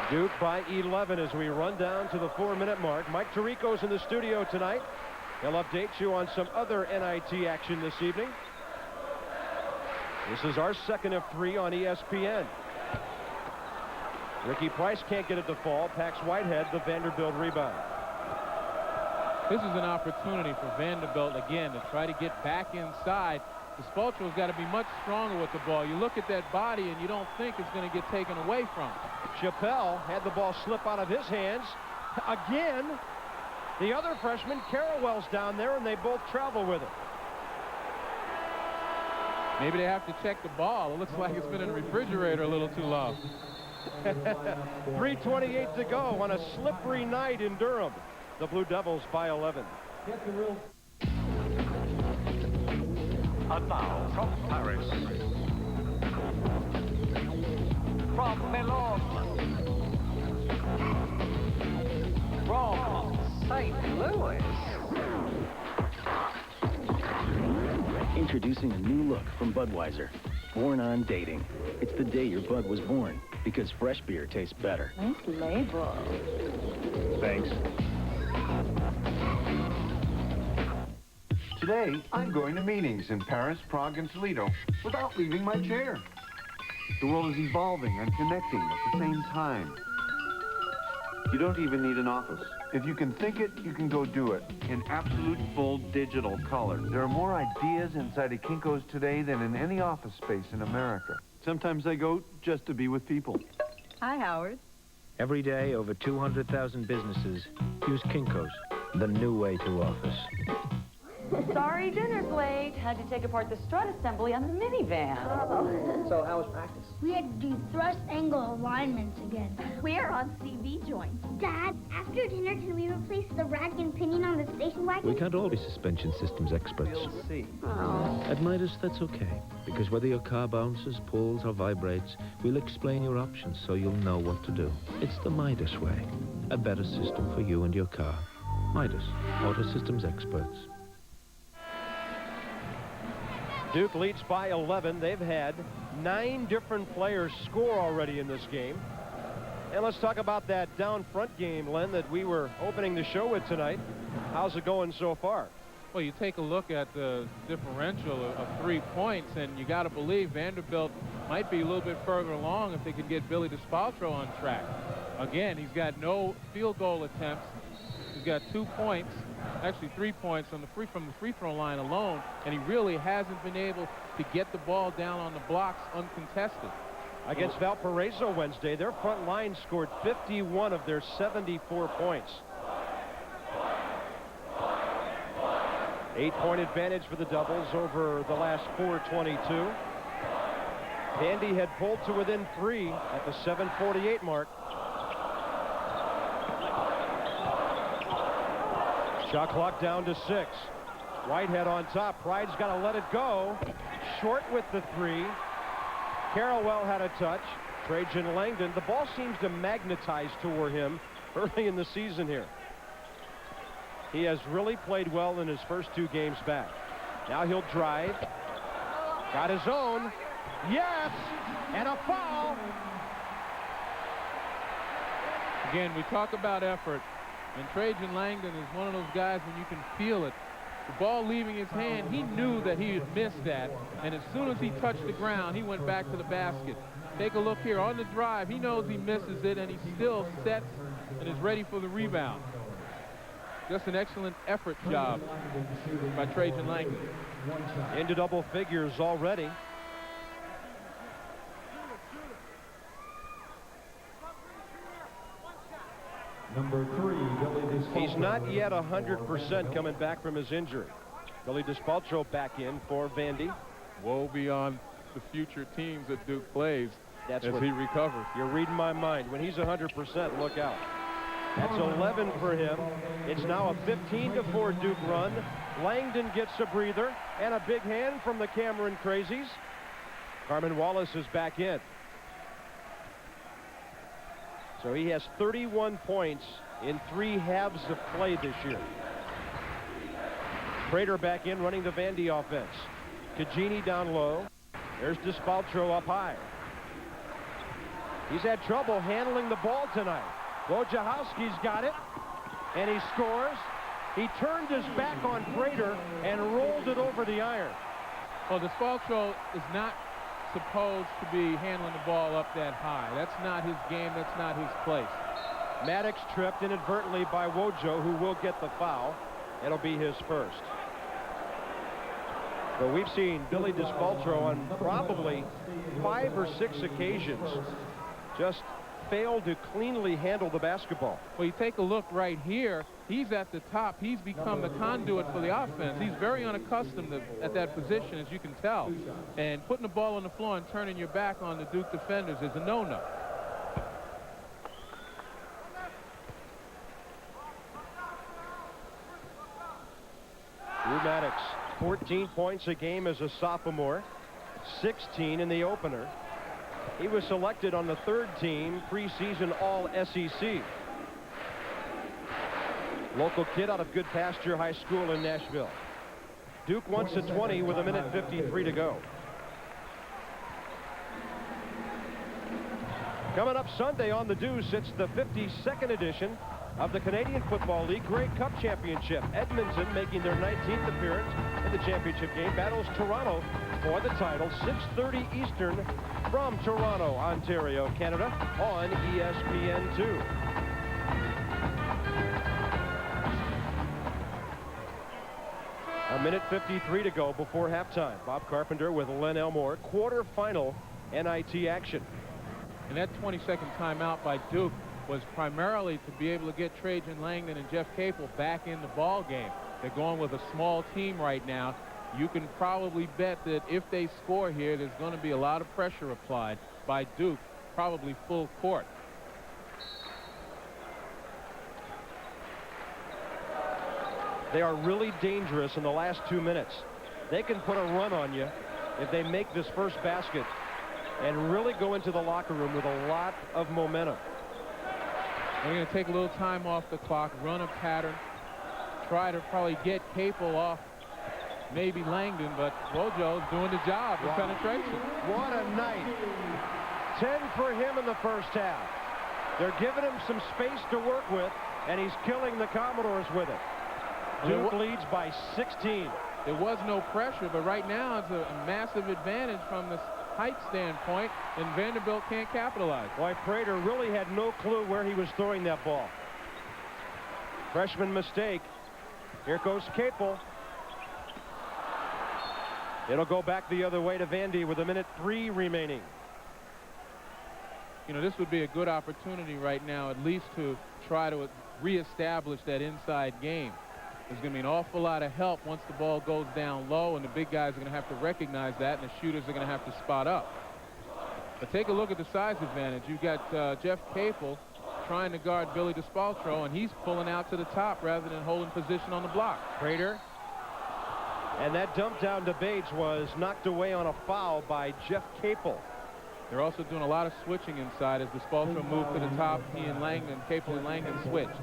Duke by 11 as we run down to the 4-minute mark. Mike Tirico's in the studio tonight. He'll update you on some other NIT action this evening. This is our second of 3 on ESPN. Ricky Price can't get it to fall. Pax Whitehead, the Vanderbilt rebound. This is an opportunity for Vanderbilt again to try to get back inside. Despaltro's got to be much stronger with the ball. You look at that body and you don't think it's going to get taken away from him. Chappelle had the ball slip out of his hands. Again, the other freshman, Carrawell's down there, and they both travel with it. Maybe they have to check the ball. It looks like it's been in the refrigerator a little too long. 3:28 to go on a slippery night in Durham. The Blue Devils by 11. And now from Paris, from Milan, from St. Louis. Introducing a new look from Budweiser. Born on dating. It's the day your Bud was born, because fresh beer tastes better. Nice label. Thanks. Today, I'm going to meetings in Paris, Prague, and Toledo without leaving my chair. The world is evolving and connecting at the same time. You don't even need an office. If you can think it, you can go do it in absolute full digital color. There are more ideas inside of Kinko's today than in any office space in America. Sometimes I go just to be with people. Hi, Howard. Every day, over 200,000 businesses use Kinko's, the new way to office. Sorry, dinner's late. Had to take apart the strut assembly on the minivan. Oh. So how was practice? We had to do thrust angle alignments again. We're on CV joints. Dad, after dinner, can we replace the rack and pinion on the station wagon? We can't all be suspension systems experts. We'll see. Oh. At Midas, that's okay, because whether your car bounces, pulls, or vibrates, we'll explain your options so you'll know what to do. It's the Midas way. A better system for you and your car. Midas, auto systems experts. Duke leads by 11. They've had 9 different players score already in this game. And let's talk about that down front game, Len, that we were opening the show with tonight. How's it going so far? Well, you take a look at the differential of 3 points, and you got to believe Vanderbilt might be a little bit further along if they could get Billy DiSpaltro on track. Again, he's got no field goal attempts. He's got 2 points, actually 3 points from the free throw line alone, and he really hasn't been able to get the ball down on the blocks uncontested. Against Valparaiso Wednesday, their front line scored 51 of their 74 points. 8-point advantage for the Doubles over the last 4:22. Vandy had pulled to within 3 at the 7:48 mark. Shot clock down to 6. Whitehead on top. Pride's got to let it go. Short with the 3. Carrawell had a touch. Trajan Langdon. The ball seems to magnetize toward him early in the season here. He has really played well in his first 2 games back. Now he'll drive. Got his own. Yes! And a foul! Again, we talk about effort, and Trajan Langdon is one of those guys when you can feel it. The ball leaving his hand, he knew that he had missed that, and as soon as he touched the ground, he went back to the basket. Take a look here on the drive. He knows he misses it, and he still sets and is ready for the rebound. Just an excellent effort job by Trajan Langdon. Into double figures already. Number 3, Billy DiSpaltro. He's not yet 100% coming back from his injury. Billy DiSpaltro back in for Vandy. Woe beyond the future teams that Duke plays as he recovers. You're reading my mind. When he's 100%, look out. That's 11 for him. It's now a 15-4 Duke run. Langdon gets a breather and a big hand from the Cameron Crazies. Carmen Wallace is back in. So he has 31 points in 3 halves of play this year. Prater back in running the Vandy offense. Cagini down low. There's DiSpaltro up high. He's had trouble handling the ball tonight. Wojciechowski's got it, and he scores. He turned his back on Prater and rolled it over the iron. Well, DiSpaltro is not supposed to be handling the ball up that high. That's not his game. That's not his place. Maddox tripped inadvertently by Wojo, who will get the foul. It'll be his first. But we've seen Billy DiSpaltro on probably 5 or 6 occasions just fail to cleanly handle the basketball. Well, you take a look right here. He's at the top. He's become the conduit for the offense. He's very unaccustomed at that position, as you can tell. And putting the ball on the floor and turning your back on the Duke defenders is a no-no. Drew Maddox, 14 points a game as a sophomore, 16 in the opener. He was selected on the 3rd team preseason All-SEC. Local kid out of Good Pasture High School in Nashville. Duke wants a 20 with 1:53 to go. Coming up Sunday on the Deuce, it's the 52nd edition of the Canadian Football League Grey Cup Championship. Edmonton, making their 19th appearance in the championship game, battles Toronto for the title. 6:30 Eastern from Toronto, Ontario, Canada, on ESPN2. A minute 53 to go before halftime. Bob Carpenter with Len Elmore. Quarterfinal NIT action. And that 20-second timeout by Duke was primarily to be able to get Trajan Langdon and Jeff Capel back in the ball game. They're going with a small team right now. You can probably bet that if they score here, there's going to be a lot of pressure applied by Duke, probably full court. They are really dangerous in the last 2 minutes. They can put a run on you if they make this first basket and really go into the locker room with a lot of momentum. They're going to take a little time off the clock, run a pattern, try to probably get Capel off maybe Langdon, but Wojo's doing the job with penetration. What a night. 10 for him in the first half. They're giving him some space to work with, and he's killing the Commodores with it. Duke leads by 16. There was no pressure, but right now it's a massive advantage from the height standpoint, and Vanderbilt can't capitalize. Boy, Prater really had no clue where he was throwing that ball. Freshman mistake. Here goes Capel. It'll go back the other way to Vandy with 1:03 remaining. You know, this would be a good opportunity right now, at least to try to reestablish that inside game. There's going to be an awful lot of help once the ball goes down low, and the big guys are going to have to recognize that, and the shooters are going to have to spot up. But take a look at the size advantage. You've got Jeff Capel trying to guard Billy DeSpaltro, and he's pulling out to the top rather than holding position on the block. Prater. And that dump down to Bates was knocked away on a foul by Jeff Capel. They're also doing a lot of switching inside as DeSpaltro moved to the top. He and Langdon, Capel and Langdon switched.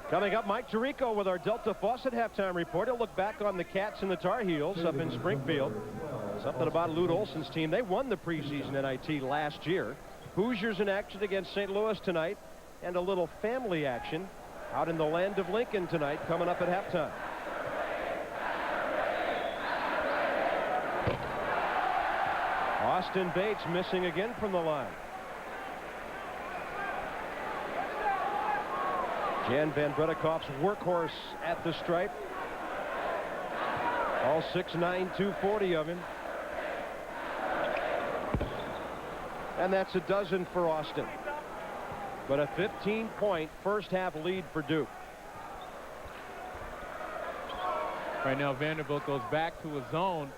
Coming up, Mike Tirico with our Delta Faucet halftime report. He'll look back on the Cats and the Tar Heels up in Springfield. Something about Lute Olson's team. They won the preseason NIT last year. Hoosiers in action against St. Louis tonight. And a little family action out in the land of Lincoln tonight coming up at halftime. Austin Bates missing again from the line. Jan Van Bredekoff's workhorse at the stripe. All 6'9", 240 of him. And that's a dozen for Austin. But a 15-point first half lead for Duke. Right now Vanderbilt goes back to a zone.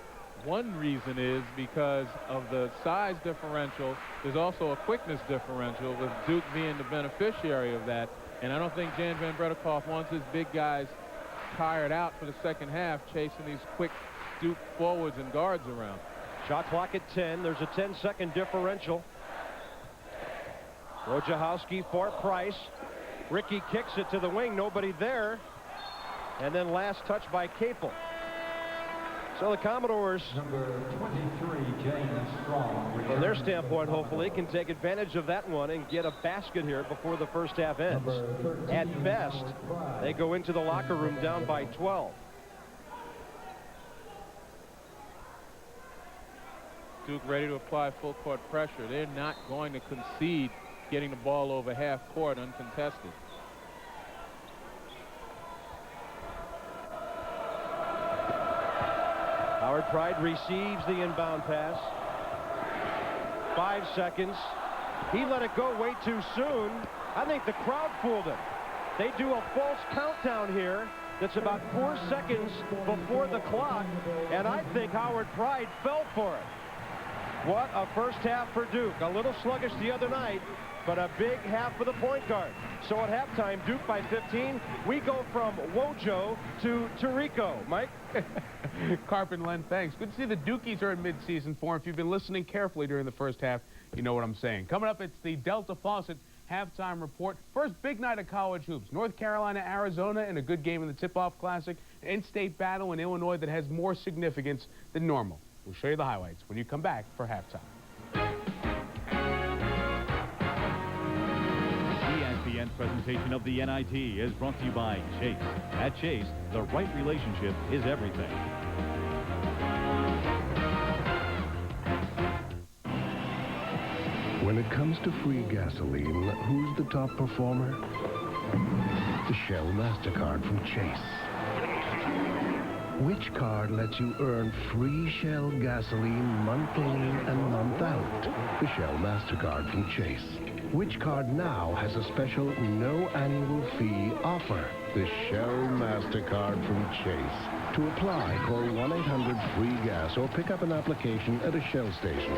One reason is because of the size differential. There's also a quickness differential, with Duke being the beneficiary of that. And I don't think Jan Van Bredekoff wants his big guys tired out for the second half chasing these quick Duke forwards and guards around. Shot clock at 10. There's a 10-second differential. Wojciechowski for Price. Ricky kicks it to the wing. Nobody there. And then last touch by Capel. So the Commodores, number 23, James Strong, from their standpoint, hopefully can take advantage of that one and get a basket here before the first half ends. At best, they go into the locker room down by 12. Duke ready to apply full court pressure. They're not going to concede getting the ball over half court uncontested. Howard Pride receives the inbound pass. 5 seconds. He let it go way too soon. I think the crowd fooled him. They do a false countdown here. That's about 4 seconds before the clock. And I think Howard Pride fell for it. What a first half for Duke. A little sluggish the other night, but a big half for the point guard. So at halftime, Duke by 15. We go from Wojo to Tirico. Mike? Carpet Len, thanks. Good to see the Dukies are in mid-season form. If you've been listening carefully during the first half, you know what I'm saying. Coming up, it's the Delta Faucet halftime report. First big night of college hoops. North Carolina, Arizona, and a good game in the Tip-Off Classic. An in-state battle in Illinois that has more significance than normal. We'll show you the highlights when you come back for halftime. ESPN's presentation of the NIT is brought to you by Chase. At Chase, the right relationship is everything. When it comes to free gasoline, who's the top performer? The Shell MasterCard from Chase. Which card lets you earn free Shell gasoline month in and month out? The Shell MasterCard from Chase. Which card now has a special no annual fee offer? The Shell MasterCard from Chase. To apply, call 1-800-FREE-GAS or pick up an application at a Shell station.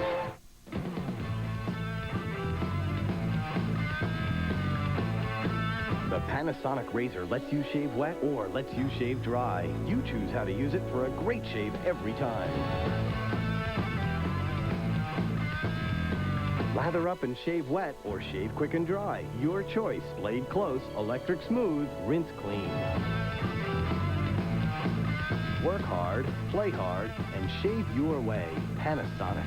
The Panasonic razor lets you shave wet or lets you shave dry. You choose how to use it for a great shave every time. Lather up and shave wet or shave quick and dry. Your choice. Blade Close, electric smooth, rinse clean. Work hard, play hard, and shave your way. Panasonic.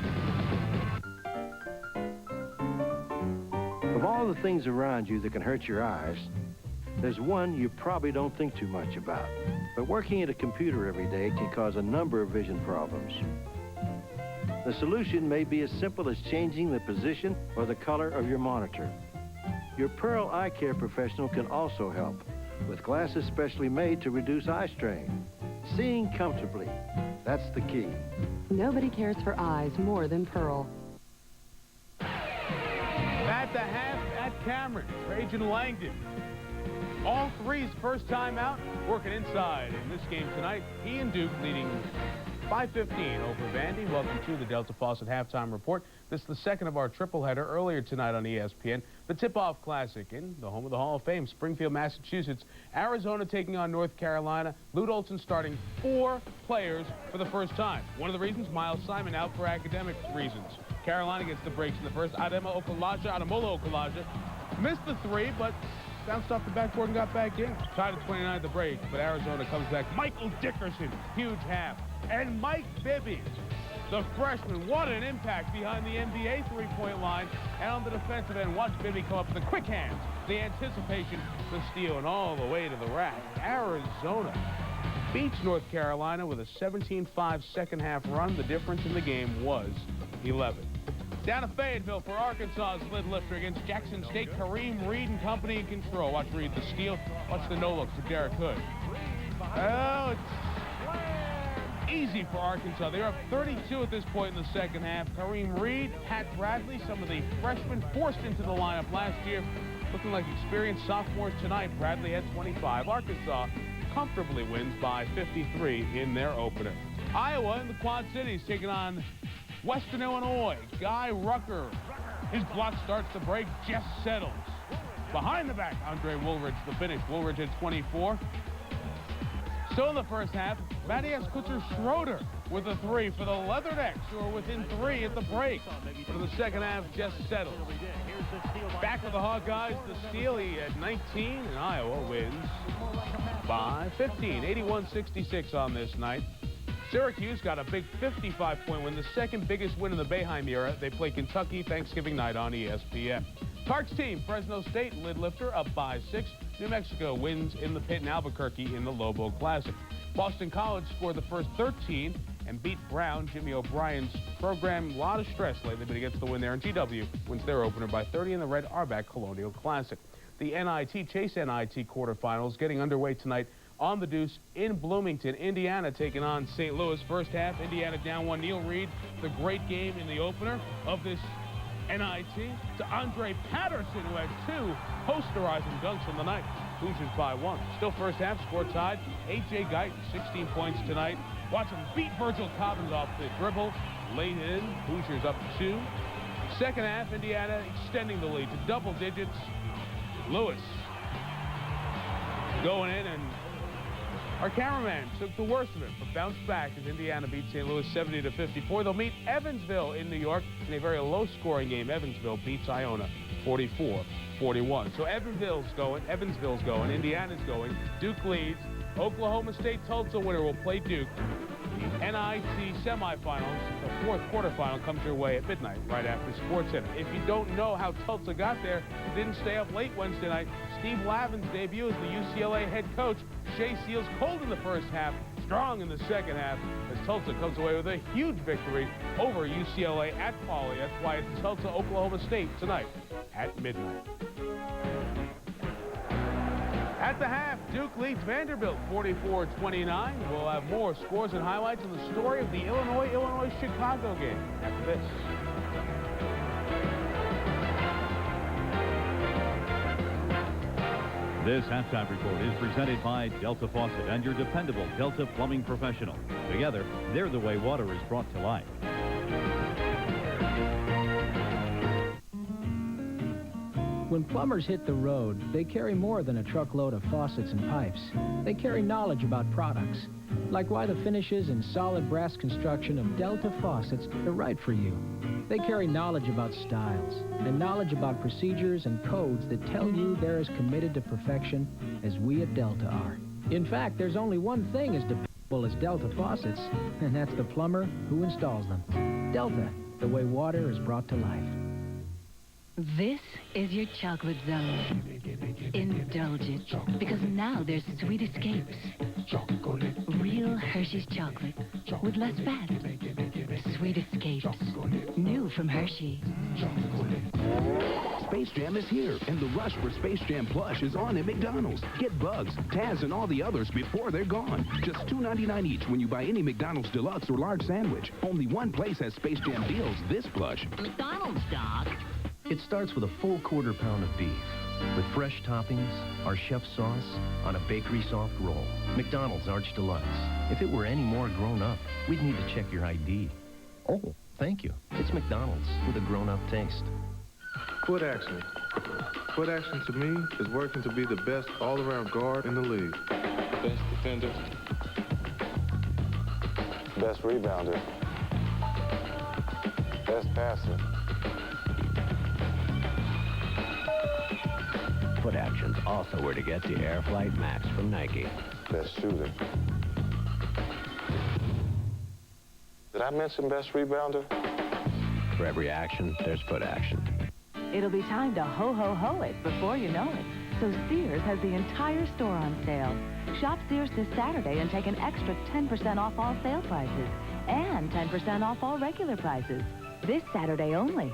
Of all the things around you that can hurt your eyes, there's one you probably don't think too much about. But working at a computer every day can cause a number of vision problems. The solution may be as simple as changing the position or the color of your monitor. Your Pearl Eye Care professional can also help, with glasses specially made to reduce eye strain. Seeing comfortably, that's the key. Nobody cares for eyes more than Pearl. At the half at Cameron, Trajan Langdon. All three's first time out, working inside in this game tonight. He and Duke leading 5-15 over Vandy. Welcome to the Delta Faucet Halftime Report. This is the second of our triple header earlier tonight on ESPN. The Tip-Off Classic in the home of the Hall of Fame, Springfield, Massachusetts. Arizona taking on North Carolina. Lute Olson starting 4 players for the first time. One of the reasons, Miles Simon out for academic reasons. Carolina gets the breaks in the first. Ademola Okulaja missed the 3, but bounced off the backboard and got back in. Tied at 29 at the break, but Arizona comes back. Michael Dickerson, huge half. And Mike Bibby, the freshman, what an impact behind the NBA three-point line. And on the defensive end, watch Bibby come up with the quick hands, the anticipation, the steal, and all the way to the rack. Arizona beats North Carolina with a 17-5 second half run. The difference in the game was 11. Down to Fayetteville for Arkansas's lid lifter against Jackson State. Kareem Reed and company in control. Watch Reed the steal. Watch the no-looks to Derek Hood. Oh, it's easy for Arkansas. They're up 32 at this point in the second half. Kareem Reed, Pat Bradley, some of the freshmen forced into the lineup last year, looking like experienced sophomores tonight. Bradley had 25. Arkansas comfortably wins by 53 in their opener. Iowa in the Quad Cities taking on Western Illinois. Guy Rucker. His block starts the break. Just settles. Behind the back, Andre Woolridge, the finish. Woolridge at 24. Still in the first half, Matthias Kutzer-Schroeder with a 3 for the Leathernecks, who are within 3 at the break. But in the second half, just settles. Back with the Hawkeyes, the steal. He at 19, and Iowa wins by 15. 81-66 on this night. Syracuse got a big 55-point win, the second biggest win in the Boeheim era. They play Kentucky Thanksgiving night on ESPN. Tark's team, Fresno State, lid lifter, up by 6. New Mexico wins in the pit in Albuquerque in the Lobo Classic. Boston College scored the first 13 and beat Brown. Jimmy O'Brien's program, a lot of stress lately, but he gets the win there. And GW wins their opener by 30 in the Red Arbac Colonial Classic. The NIT, Chase NIT quarterfinals getting underway tonight on the Deuce in Bloomington. Indiana taking on St. Louis. First half, Indiana down 1. Neil Reed, the great game in the opener of this NIT, to Andre Patterson, who had 2 posterizing dunks in the night. Hoosiers by 1. Still first half, score tied. A.J. Guyton, 16 points tonight. Watch him beat Virgil Cobbins off the dribble. Late in, Hoosiers up 2. Second half, Indiana extending the lead to double digits. Lewis going in, and our cameraman took the worst of it, but bounced back as Indiana beat St. Louis 70-54. They'll meet Evansville in New York in a very low-scoring game. Evansville beats Iona 44-41. So Evansville's going, Indiana's going. Duke leads. Oklahoma State Tulsa winner will play Duke. The NIT semifinals, the 4th quarterfinal, comes your way at midnight right after SportsCenter. If you don't know how Tulsa got there, didn't stay up late Wednesday night, Steve Lavin's debut as the UCLA head coach. Shea Seals cold in the first half, strong in the second half, as Tulsa comes away with a huge victory over UCLA at Pauley. That's why it's Tulsa, Oklahoma State tonight at midnight. At the half, Duke leads Vanderbilt 44-29. We'll have more scores and highlights on the story of the Illinois-Chicago game after this. This halftime report is presented by Delta Faucet and your dependable Delta Plumbing Professional. Together, they're the way water is brought to life. When plumbers hit the road, they carry more than a truckload of faucets and pipes. They carry knowledge about products, like why the finishes and solid brass construction of Delta faucets are right for you. They carry knowledge about styles and knowledge about procedures and codes that tell you they're as committed to perfection as we at Delta are. In fact, there's only one thing as dependable as Delta faucets, and that's the plumber who installs them. Delta, the way water is brought to life. This is your chocolate zone. Indulge it, because now there's sweet escapes. Real Hershey's chocolate with less fat. Sweet escapes. New from Hershey. Space Jam is here, and the rush for Space Jam Plush is on at McDonald's. Get Bugs, Taz, and all the others before they're gone. Just $2.99 each when you buy any McDonald's Deluxe or Large Sandwich. Only one place has Space Jam deals this plush. McDonald's, Doc. It starts with a full quarter pound of beef, with fresh toppings, our chef sauce, on a bakery soft roll. McDonald's Arch Deluxe. If it were any more grown up, we'd need to check your ID. Oh, thank you. It's McDonald's with a grown-up taste. Foot action. Foot action to me is working to be the best all-around guard in the league. Best defender. Best rebounder. Best passer. Foot action's also where to get the Air Flight Max from Nike. Best shooter. Did I mention best rebounder? For every action, there's foot action. It'll be time to ho-ho-ho it before you know it. So Sears has the entire store on sale. Shop Sears this Saturday and take an extra 10% off all sale prices and 10% off all regular prices. This Saturday only.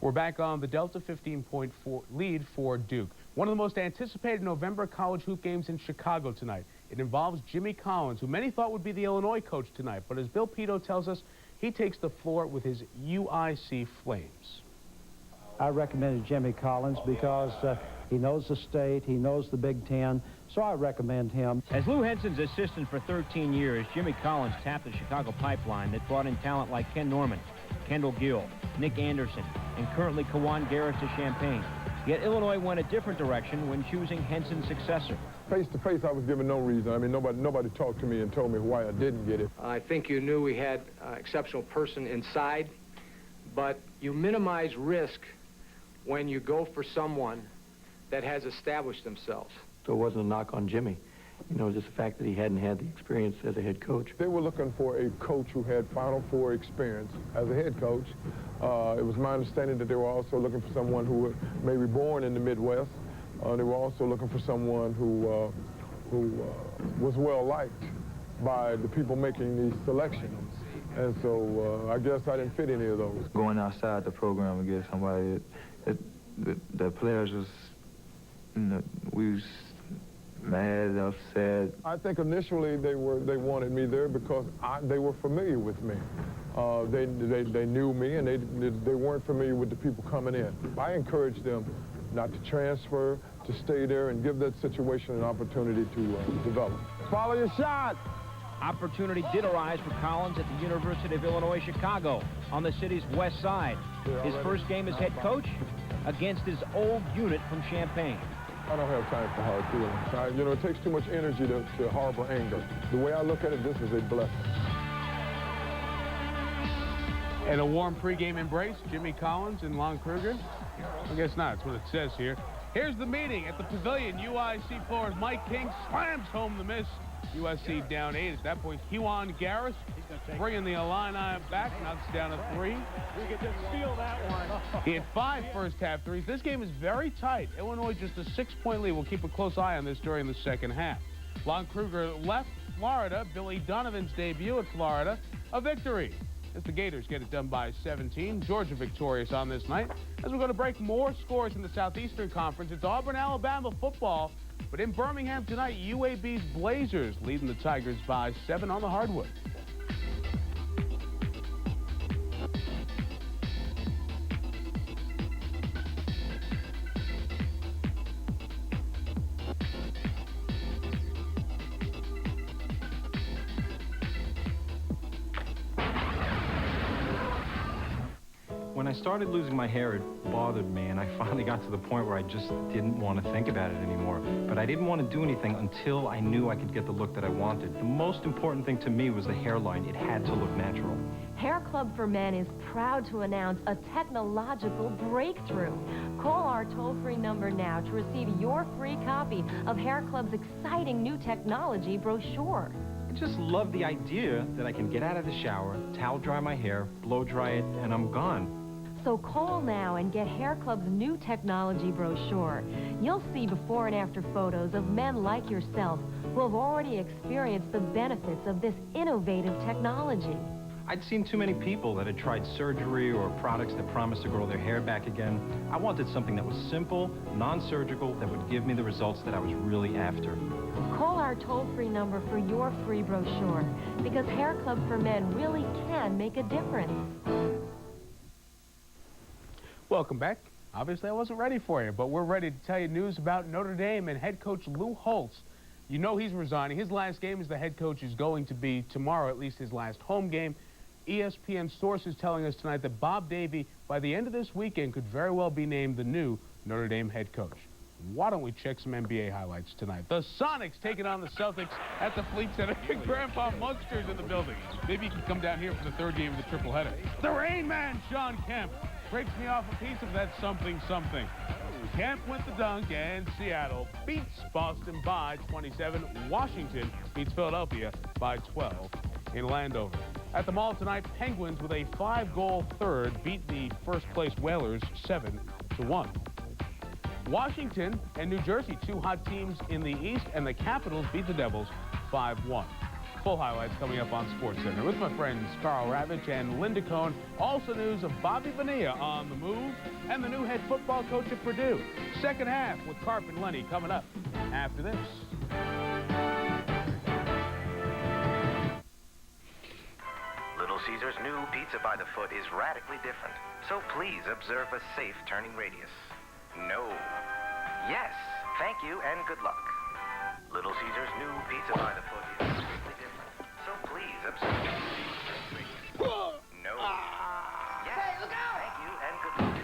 We're back on the Delta 15-point lead for Duke. One of the most anticipated November college hoop games in Chicago tonight. It involves Jimmy Collins, who many thought would be the Illinois coach tonight. But as Bill Pito tells us, he takes the floor with his UIC Flames. I recommended Jimmy Collins because he knows the state, he knows the Big Ten, so I recommend him. As Lou Henson's assistant for 13 years, Jimmy Collins tapped the Chicago pipeline that brought in talent like Ken Norman, Kendall Gill, Nick Anderson, and currently Kawan Garris to Champaign. Yet Illinois went a different direction when choosing Henson's successor. Face to face, I was given no reason. I mean, nobody talked to me and told me why I didn't get it. I think you knew we had an exceptional person inside, but you minimize risk when you go for someone that has established themselves. So it wasn't a knock on Jimmy. You know, just the fact that he hadn't had the experience as a head coach. They were looking for a coach who had Final Four experience as a head coach. It was my understanding that they were also looking for someone who was maybe born in the Midwest. They were also looking for someone who was well-liked by the people making these selections. And so I guess I didn't fit any of those. Going outside the program and get somebody the players was, you know, we was mad, upset. I think initially they wanted me there because they were familiar with me. They knew me, and they weren't familiar with the people coming in. I encouraged them not to transfer, to stay there and give that situation an opportunity to develop. Follow your shot. Opportunity did arise for Collins at the University of Illinois Chicago on the city's west side. His first game as head coach against his old unit from Champaign. I don't have time for hard feelings. You know, it takes too much energy to harbor anger. The way I look at it, this is a blessing. And a warm pregame embrace, Jimmy Collins and Lon Kruger? I guess not, that's what it says here. Here's the meeting at the Pavilion. UIC floor. Mike King slams home the miss. USC down 8. At that point, Kawan Garris bringing the Illini back, knocks down a 3. We could just steal that one. He had 5 first-half threes. This game is very tight. Illinois just a 6-point lead. We'll keep a close eye on this during the second half. Lon Kruger left Florida. Billy Donovan's debut at Florida, a victory. As the Gators get it done by 17. Georgia victorious on this night. As we're going to break more scores in the Southeastern Conference, it's Auburn-Alabama football. But in Birmingham tonight, UAB's Blazers leading the Tigers by 7 on the hardwood. When I started losing my hair, it bothered me, and I finally got to the point where I just didn't want to think about it anymore. But I didn't want to do anything until I knew I could get the look that I wanted. The most important thing to me was the hairline. It had to look natural. Hair Club for Men is proud to announce a technological breakthrough. Call our toll-free number now to receive your free copy of Hair Club's exciting new technology brochure. I just love the idea that I can get out of the shower, towel dry my hair, blow dry it, and I'm gone. So call now and get Hair Club's new technology brochure. You'll see before and after photos of men like yourself who have already experienced the benefits of this innovative technology. I'd seen too many people that had tried surgery or products that promised to grow their hair back again. I wanted something that was simple, non-surgical, that would give me the results that I was really after. Call our toll-free number for your free brochure, because Hair Club for Men really can make a difference. Welcome back. Obviously, I wasn't ready for you, but we're ready to tell you news about Notre Dame and head coach Lou Holtz. You know he's resigning. His last game as the head coach is going to be tomorrow, at least his last home game. ESPN sources telling us tonight that Bob Davie, by the end of this weekend, could very well be named the new Notre Dame head coach. Why don't we check some NBA highlights tonight? The Sonics taking on the Celtics at the Fleet Center. Grandpa Munster's in the building. Maybe you can come down here for the third game of the triple header. The Rain Man, Sean Kemp, breaks me off a piece of that something. Kemp with the dunk, and Seattle beats Boston by 27. Washington beats Philadelphia by 12 in Landover. At the Mall tonight, Penguins with a 5-goal third beat the first-place Whalers 7-1. Washington and New Jersey, two hot teams in the East, and the Capitals beat the Devils 5-1. Full highlights coming up on SportsCenter with my friends Carl Ravitch and Linda Cohn. Also news of Bobby Bonilla on the move and the new head football coach at Purdue. Second half with Carp and Lenny coming up after this. Little Caesar's new pizza by the foot is radically different, so please observe a safe turning radius. No. Yes. Thank you and good luck. Little Caesar's new pizza by the foot is radically different, so please observe a safe turning radius. No. Yes. Hey, look out! Thank you and good luck.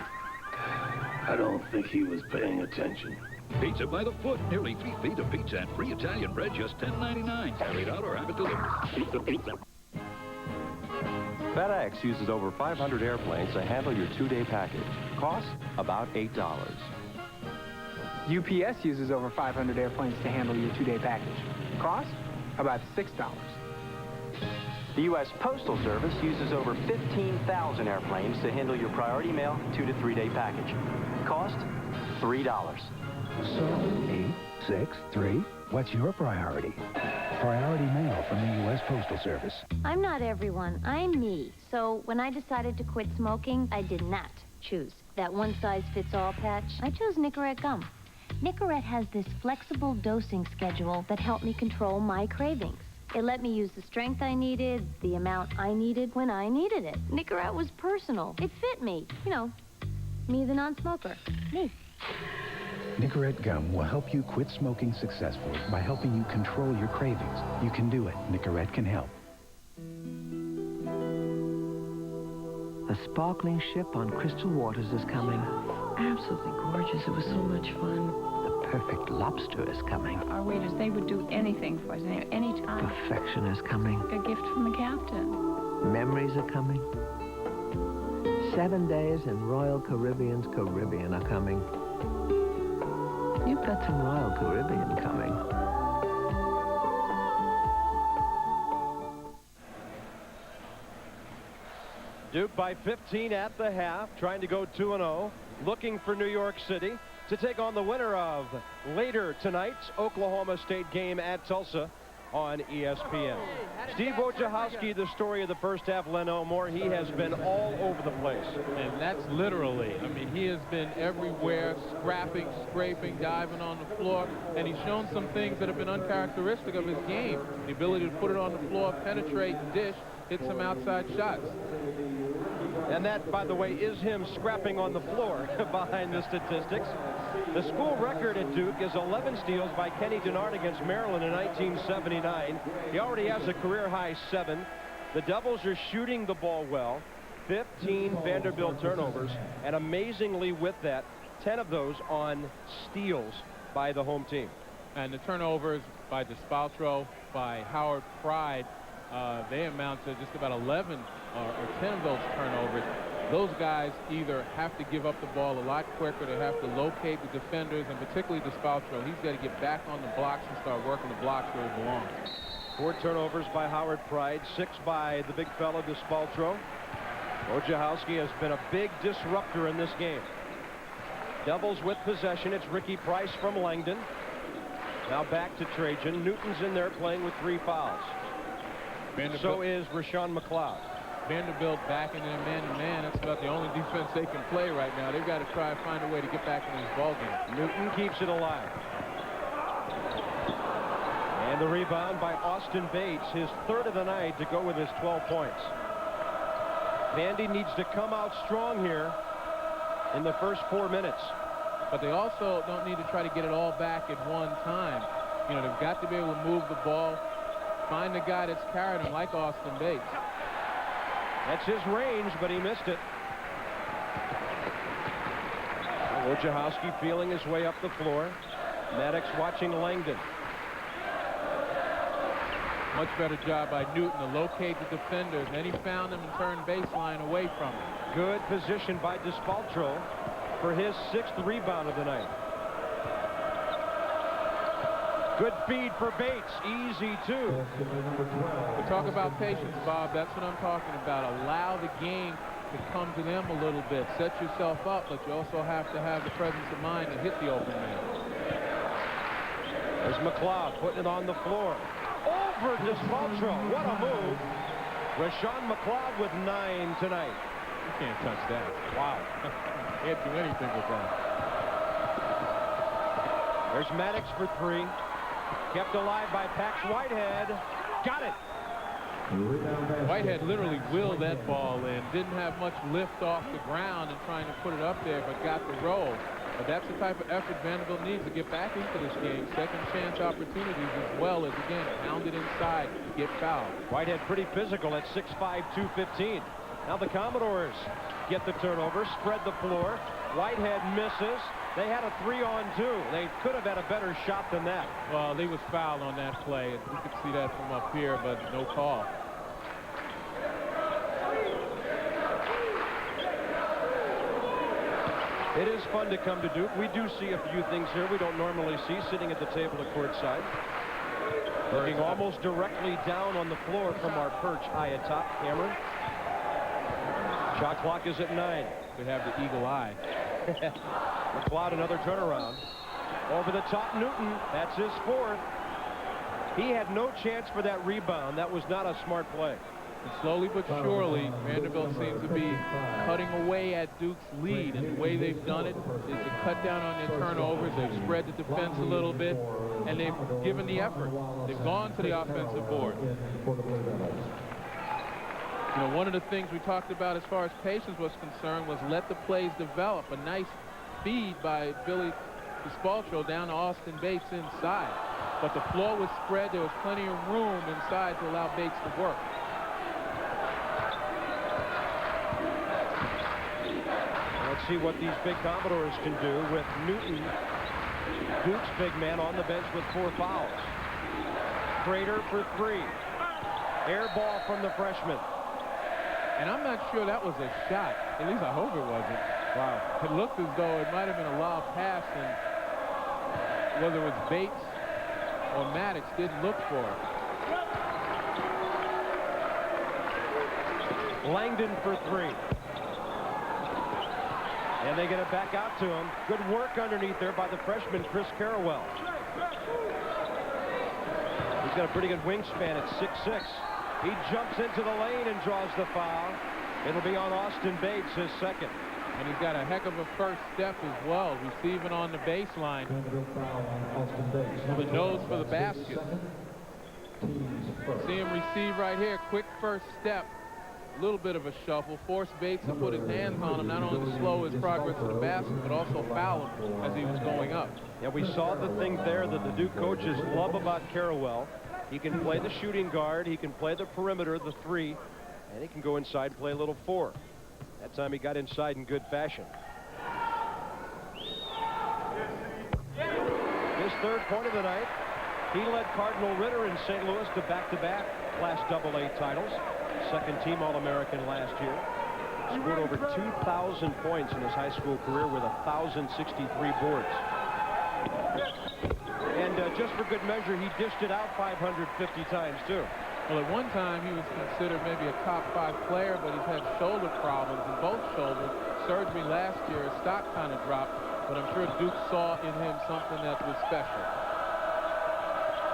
I don't think he was paying attention. Pizza by the foot. Nearly 3 feet of pizza and free Italian bread, just $10.99. Carried out or have it delivered. Pizza. FedEx uses over 500 airplanes to handle your 2-day package. Cost about $8. UPS uses over 500 airplanes to handle your 2-day package. Cost about $6. The U.S. Postal Service uses over 15,000 airplanes to handle your priority mail 2 to 3-day package. Cost $3. So, 8, 6, 3, what's your priority? Priority mail from the U.S. Postal Service. I'm not everyone. I'm me. So when I decided to quit smoking, I did not choose that one-size-fits-all patch. I chose Nicorette gum. Nicorette has this flexible dosing schedule that helped me control my cravings. It let me use the strength I needed, the amount I needed, when I needed it. Nicorette was personal. It fit me. You know, me the non-smoker. Me. Nicorette gum will help you quit smoking successfully by helping you control your cravings. You can do it. Nicorette can help. A sparkling ship on crystal waters is coming. Absolutely gorgeous. It was so much fun. The perfect lobster is coming. Our waiters, they would do anything for us, any time. Perfection is coming. A gift from the captain. Memories are coming. 7 days in Royal Caribbean's Caribbean are coming. You've got some Royal Caribbean coming. Duke by 15 at the half, trying to go 2-0, looking for New York City to take on the winner of later tonight's Oklahoma State game at Tulsa on ESPN. Steve Wojciechowski, the story of the first half. Len Elmore, he has been all over the place. And that's literally, I mean, he has been everywhere, scrapping, scraping, diving on the floor, and he's shown some things that have been uncharacteristic of his game. The ability to put it on the floor, penetrate, dish, hit some outside shots. And that, by the way, is him scrapping on the floor behind the statistics. The school record at Duke is 11 steals by Kenny Dennard against Maryland in 1979. He already has a career-high 7. The Devils are shooting the ball well. 15 Vanderbilt turnovers, and amazingly with that, 10 of those on steals by the home team. And the turnovers by DeSpaltro, by Howard Pride, they amount to just about 11 or 10 of those turnovers. Those guys either have to give up the ball a lot quicker, they have to locate the defenders, and particularly DeSpaltro, he's got to get back on the blocks and start working the blocks where he belongs. 4 turnovers by Howard Pride, 6 by the big fella DeSpaltro. Wojciechowski has been a big disruptor in this game. Devils with possession. It's Ricky Price from Langdon. Now back to Trajan. Newton's in there playing with 3 fouls. So is Rashawn McLeod. Vanderbilt backing in man-to-man. That's about the only defense they can play right now. They've got to try to find a way to get back in this ball game. Newton keeps it alive. And the rebound by Austin Bates, his 3rd of the night, to go with his 12 points. Vandy needs to come out strong here in the first 4 minutes. But they also don't need to try to get it all back at one time. You know, they've got to be able to move the ball, find the guy that's carried him, like Austin Bates. That's his range, but he missed it. Wojciechowski feeling his way up the floor. Maddox watching Langdon. Much better job by Newton to locate the defenders. Then he found him and turned baseline away from him. Good position by DeSpaltro for his 6th rebound of the night. Good feed for Bates. Easy, too. We talk about patience, Bob. That's what I'm talking about. Allow the game to come to them a little bit. Set yourself up, but you also have to have the presence of mind to hit the open man. There's McLeod putting it on the floor. Over DeSpaltro. What a move. Rashawn McLeod with 9 tonight. You can't touch that. Wow. Can't do anything with that. There's Maddox for 3. Kept alive by Pax Whitehead. Got it. Whitehead literally willed that ball in. Didn't have much lift off the ground and trying to put it up there, but got the roll. But that's the type of effort Vanderbilt needs to get back into this game. Second chance opportunities as well as, again, pound it inside, get fouled. Whitehead pretty physical at 6'5", 215. Now the Commodores get the turnover, spread the floor. Whitehead misses. They had a 3-on-2. They could have had a better shot than that. Well, he was fouled on that play. We could see that from up here, but no call. It is fun to come to Duke. We do see a few things here we don't normally see sitting at the table at courtside. Looking almost directly down on the floor from our perch high atop. Cameron. Shot clock is at 9. We have the eagle eye. McLeod another turnaround. Over the top, Newton. That's his 4th. He had no chance for that rebound. That was not a smart play. And slowly but surely, Vanderbilt seems to be cutting away at Duke's lead. And the way they've done it is to cut down on their turnovers. They've spread the defense a little bit, and they've given the effort. They've gone to the offensive board. You know, one of the things we talked about as far as patience was concerned was let the plays develop. A nice feed by Billy DeSpaltro down to Austin Bates inside. But the floor was spread. There was plenty of room inside to allow Bates to work. Let's see what these big Commodores can do with Newton, Duke's big man, on the bench with 4 fouls. Prater for 3. Air ball from the freshman. And I'm not sure that was a shot. At least I hope it wasn't. Wow. It looked as though it might have been a lob pass, and whether it was Bates or Maddox didn't look for it. Langdon for 3. And they get it back out to him. Good work underneath there by the freshman, Chris Carrawell. He's got a pretty good wingspan at 6'6". He jumps into the lane and draws the foul. It'll be on Austin Bates, his 2nd. And he's got a heck of a first step as well, receiving on the baseline. The nose for the basket. See him receive right here. Quick first step. A little bit of a shuffle. Force Bates to put his hands on him, not only to slow his progress to the basket, but also foul him as he was going up. Yeah, we saw the thing there that the Duke coaches love about Carrawell. He can play the shooting guard, he can play the perimeter, the 3, and he can go inside and play a little 4. That time he got inside in good fashion. His third point of the night. He led Cardinal Ritter in St. Louis to back-to-back Class AA titles. Second team All-American last year. Scored over 2,000 points in his high school career with 1,063 boards. And just for good measure, he dished it out 550 times, too. Well, at one time, he was considered maybe a top 5 player, but he's had shoulder problems in both shoulders. Surgery last year, his stock kind of dropped, but I'm sure Duke saw in him something that was special.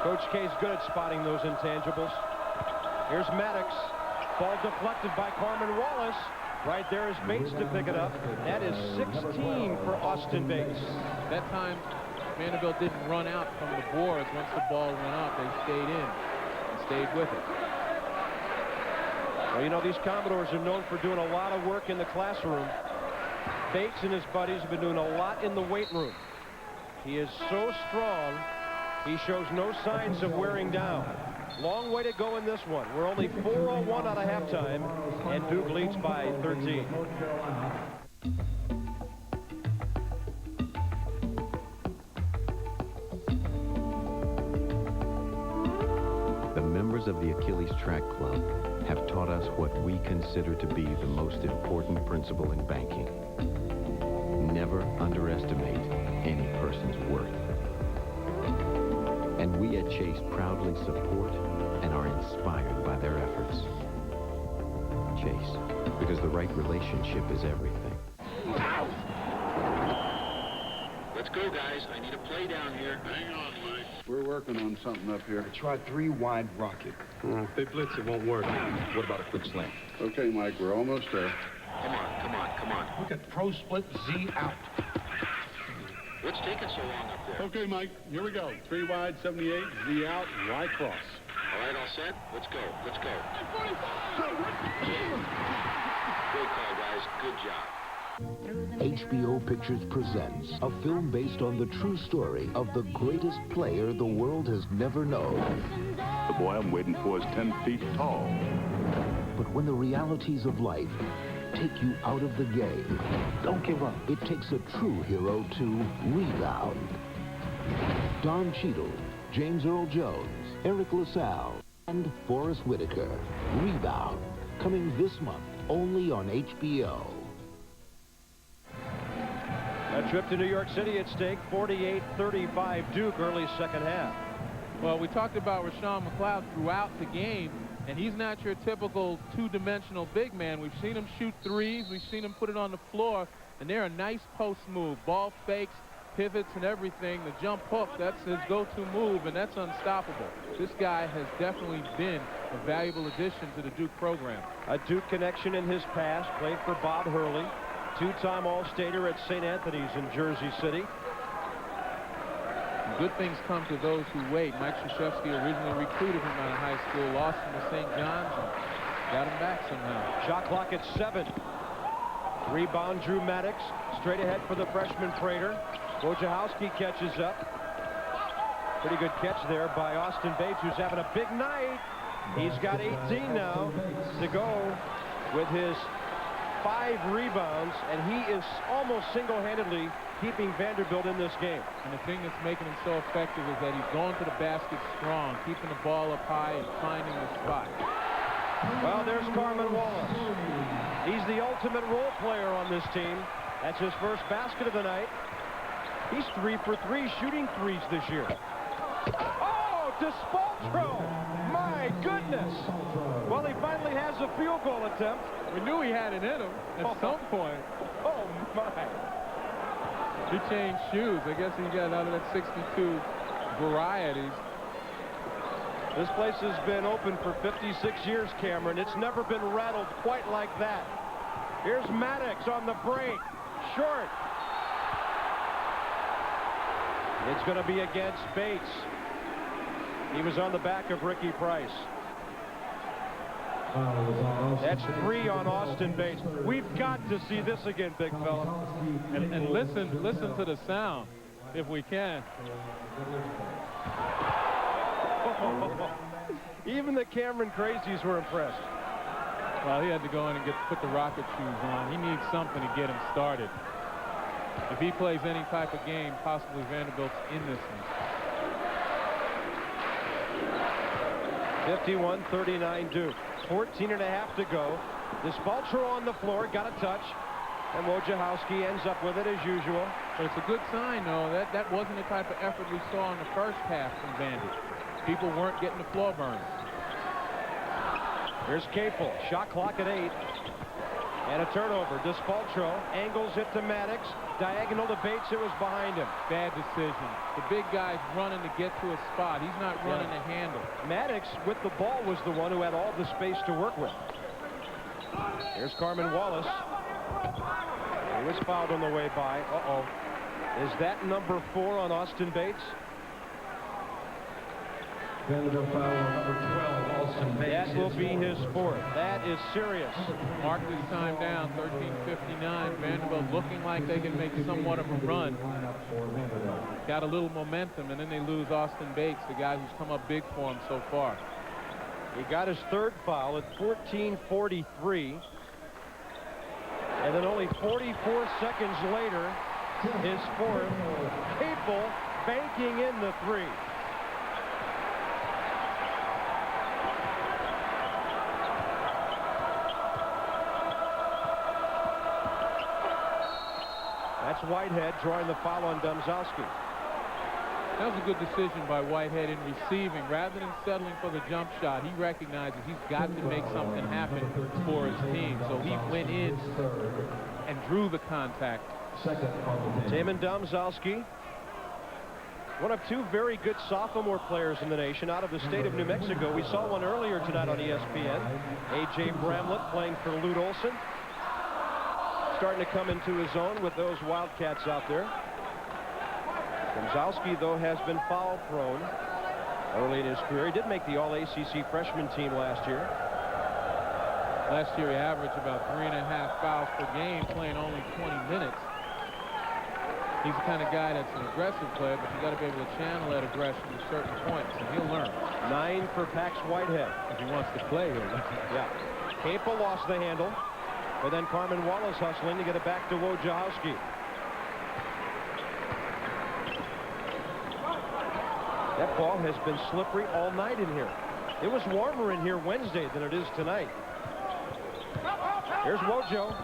Coach K's good at spotting those intangibles. Here's Maddox. Ball deflected by Carmen Wallace. Right there is Bates to pick it up. That is 16 for Austin Bates. That time, Vanderbilt didn't run out from the boards once the ball went up. They stayed in and stayed with it. Well, you know, these Commodores are known for doing a lot of work in the classroom. Bates and his buddies have been doing a lot in the weight room. He is so strong, he shows no signs of wearing down. Long way to go in this one. We're only 4:01 out of halftime, and Duke leads by 13. The members of the Achilles Track Club have taught us what we consider to be the most important principle in banking. Never underestimate any person's worth. And we at Chase proudly support and are inspired by their efforts. Chase, because the right relationship is everything. Let's go, guys. I need a play down here. Hang on, Mike. We're working on something up here. Try 3-wide rocket. If they blitz, it won't work. What about a quick slam? Okay, Mike, we're almost there. Come on, come on, come on. Look at pro split Z out. What's taking so long up there? Okay, Mike, here we go. 3 wide, 78, Z out, Y cross. All right, all set? Let's go. Let's go. Great call, guys. Good job. HBO Pictures presents a film based on the true story of the greatest player the world has never known. The boy I'm waiting for is 10 feet tall. But when the realities of life take you out of the game, don't give up. It takes a true hero to rebound. Don Cheadle, James Earl Jones, Eric LaSalle, and Forrest Whitaker. Rebound, coming this month only on HBO. A trip to New York City at stake, 48-35 Duke, early second half. Well, we talked about Rashawn McLeod throughout the game, and he's not your typical two-dimensional big man. We've seen him shoot threes. We've seen him put it on the floor, and they're a nice post move. Ball fakes, pivots, and everything. The jump hook, that's his go-to move, and that's unstoppable. This guy has definitely been a valuable addition to the Duke program. A Duke connection in his past, played for Bob Hurley. Two-time All-Stater at St. Anthony's in Jersey City. Good things come to those who wait. Mike Krzyzewski originally recruited him out of high school, lost him to St. John's, and got him back somehow. Shot clock at 7. Rebound, Drew Maddox. Straight ahead for the freshman Prater. Wojciechowski catches up. Pretty good catch there by Austin Bates, who's having a big night. He's got 18 now to go with his 5 rebounds, and he is almost single-handedly keeping Vanderbilt in this game. And the thing that's making him so effective is that he's going to the basket strong, keeping the ball up high and finding the spot. Well, there's Carmen Wallace. He's the ultimate role player on this team. That's his first basket of the night. He's 3 for 3 shooting threes this year. Oh, DeSpoltro! My goodness! Well, he finally has a field goal attempt. We knew he had it in him at some point. Oh, my. He changed shoes. I guess he got out of that 62 varieties. This place has been open for 56 years, Cameron. It's never been rattled quite like that. Here's Maddox on the break. Short. It's going to be against Bates. He was on the back of Ricky Price. That's 3 on Austin Bates. We've got to see this again, big fella. And listen to the sound, if we can. Even the Cameron crazies were impressed. Well, he had to go in and put the rocket shoes on. He needs something to get him started. If he plays any type of game, possibly Vanderbilt's in this one. 51-39 Duke. 14.5 to go. Despaltro on the floor, got a touch, and Wojciechowski ends up with it as usual. But it's a good sign, though. That wasn't the type of effort we saw in the first half from Vandy. People weren't getting the floor burned. Here's Capel. Shot clock at 8. And a turnover. Despaltro angles it to Maddox. Diagonal to Bates. It was behind him. Bad decision. The big guy's running to get to a spot. He's not running to handle. Maddox, with the ball, was the one who had all the space to work with. Here's Carmen Wallace. He was fouled on the way by. Uh-oh. Is that number 4 on Austin Bates? Vanderbilt foul on number 12, Austin Bates. That will be his 4th. That is serious. Mark this time down, 13:59. Vanderbilt looking like they can make somewhat of a run. Got a little momentum, and then they lose Austin Bates, the guy who's come up big for him so far. He got his 3rd foul at 14:43. And then only 44 seconds later, his 4th. Capel banking in the 3. That's Whitehead drawing the foul on Domzowski. That was a good decision by Whitehead in receiving. Rather than settling for the jump shot, he recognizes he's got to make something happen for his team. So he went in and drew the contact. Damon Domzowski, one of 2 very good sophomore players in the nation out of the state of New Mexico. We saw one earlier tonight on ESPN. A.J. Bramlett playing for Lute Olson. Starting to come into his own with those Wildcats out there. Domzowski, though, has been foul prone early in his career. He did make the All-ACC freshman team last year. Last year he averaged about 3.5 fouls per game, playing only 20 minutes. He's the kind of guy that's an aggressive player, but you got to be able to channel that aggression to certain points, and he'll learn. 9 for Pax Whitehead. If he wants to play, he'll learn. Yeah. Capel lost the handle. But then Carmen Wallace hustling to get it back to Wojciechowski. That ball has been slippery all night in here. It was warmer in here Wednesday than it is tonight. Here's Wojo.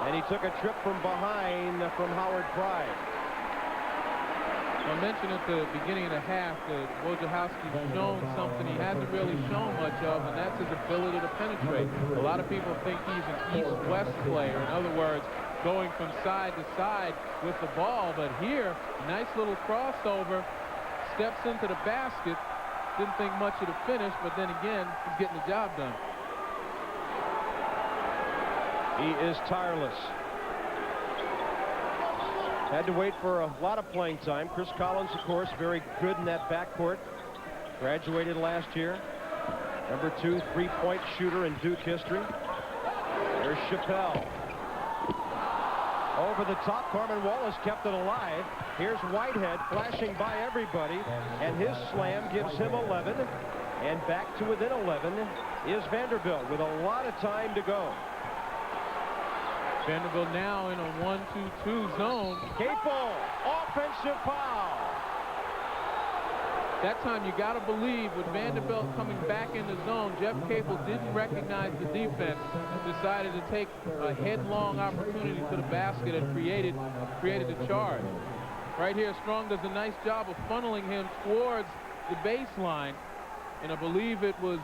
And he took a trip from behind from Howard Pride. I mentioned at the beginning of the half that Wojciechowski's shown something he hasn't really shown much of, and that's his ability to penetrate. A lot of people think he's an east-west player. In other words, going from side to side with the ball. But here, nice little crossover, steps into the basket. Didn't think much of the finish, but then again, he's getting the job done. He is tireless. Had to wait for a lot of playing time. Chris Collins, of course, very good in that backcourt. Graduated last year. Number 2 3-point shooter in Duke history. There's Chappelle. Over the top, Carmen Wallace kept it alive. Here's Whitehead flashing by everybody, and his slam gives him 11. And back to within 11 is Vanderbilt with a lot of time to go. Vanderbilt now in a 1-2-2 zone. Capel, offensive foul. That time you got to believe with Vanderbilt coming back in the zone, Jeff Capel didn't recognize the defense, decided to take a headlong opportunity to the basket and created the charge. Right here, Strong does a nice job of funneling him towards the baseline, and I believe it was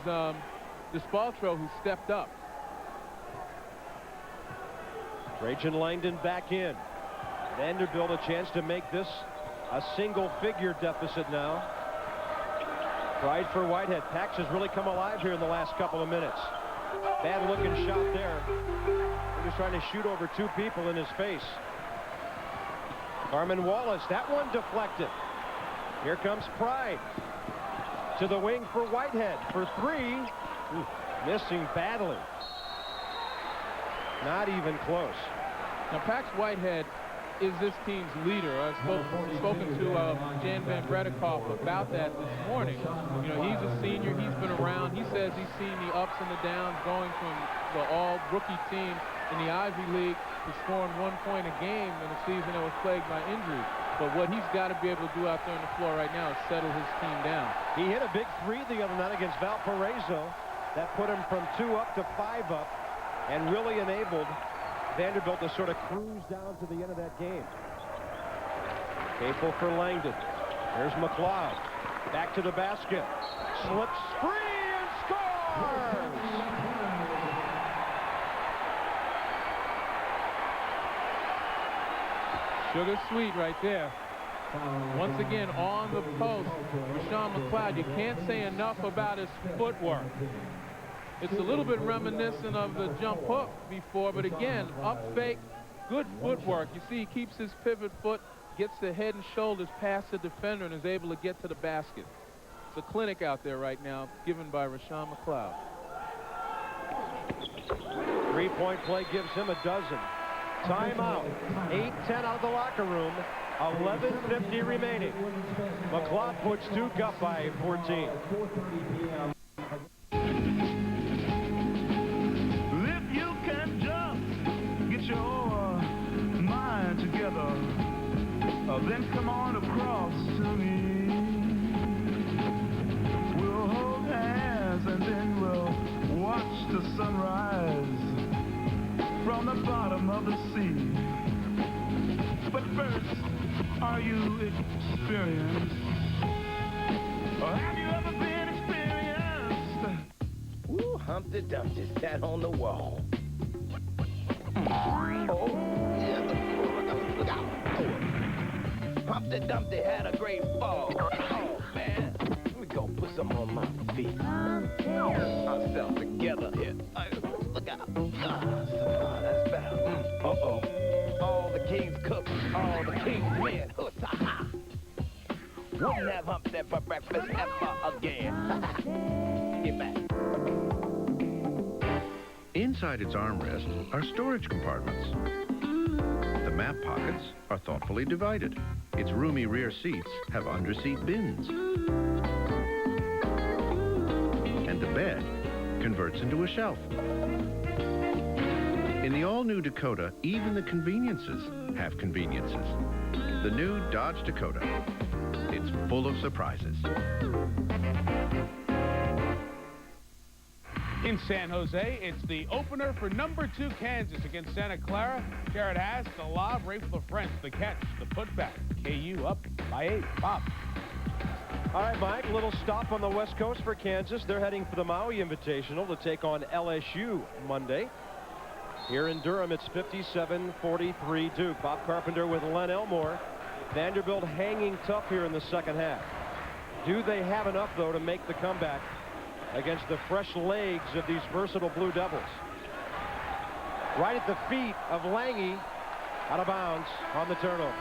Despaltro who stepped up. Trajan Langdon back in. Vanderbilt a chance to make this a single-figure deficit now. Pride for Whitehead. Pax has really come alive here in the last couple of minutes. Bad-looking shot there. He was trying to shoot over 2 people in his face. Carmen Wallace, that one deflected. Here comes Pride. To the wing for Whitehead for 3. Ooh, missing badly. Not even close. Now, Pax Whitehead is this team's leader. I've spoken to Jan Van Bredikoff about that this morning. You know, he's a senior. He's been around. He says he's seen the ups and the downs going from the all-rookie team in the Ivy League to scoring 1 point a game in a season that was plagued by injuries. But what he's got to be able to do out there on the floor right now is settle his team down. He hit a big three the other night against Valparaiso. That put him from 2 up to 5 up and really enabled Vanderbilt to sort of cruise down to the end of that game. Capel for Langdon. There's McLeod. Back to the basket. Slips free and scores! Sugar sweet right there. Once again, on the post, Rashawn McLeod. You can't say enough about his footwork. It's a little bit reminiscent of the jump hook before, but again, up fake, good footwork. You see, he keeps his pivot foot, gets the head and shoulders past the defender, and is able to get to the basket. It's a clinic out there right now, given by Rashawn McLeod. Three-point play gives him a dozen. Timeout. 8-10 out of the locker room. 11:50 remaining. McLeod puts Duke up by 14. If you can just get your mind together, then come on across to me. We'll hold hands and then we'll watch the sunrise from the bottom of the sea. But first, are you experienced? Or have you ever been experienced? Ooh, Humpty Dumpty sat on the wall. Oh, yeah, look out. Oh. Humpty Dumpty had a great fall. Oh, man. Let me go put some on my feet. Myself together here. Look out. That's better. Uh-oh. All the king's cooks, all the king's men. Hoo-sa-ha. Wouldn't have Humpty for breakfast ever again. Get back. Inside its armrest are storage compartments. The map pockets are thoughtfully divided. Its roomy rear seats have under-seat bins. And the bed converts into a shelf. In the all-new Dakota, even the conveniences have conveniences. The new Dodge Dakota. It's full of surprises. In San Jose, it's the opener for #2 Kansas against Santa Clara. Jared Haas, the lob, Rafe LaFrentz, the catch, the putback. KU up by 8. Bob. All right, Mike, a little stop on the West Coast for Kansas. They're heading for the Maui Invitational to take on LSU Monday. Here in Durham, it's 57-43 Duke. Bob Carpenter with Len Elmore. Vanderbilt hanging tough here in the second half. Do they have enough, though, to make the comeback against the fresh legs of these versatile Blue Devils? Right at the feet of Lange, out of bounds on the turnover.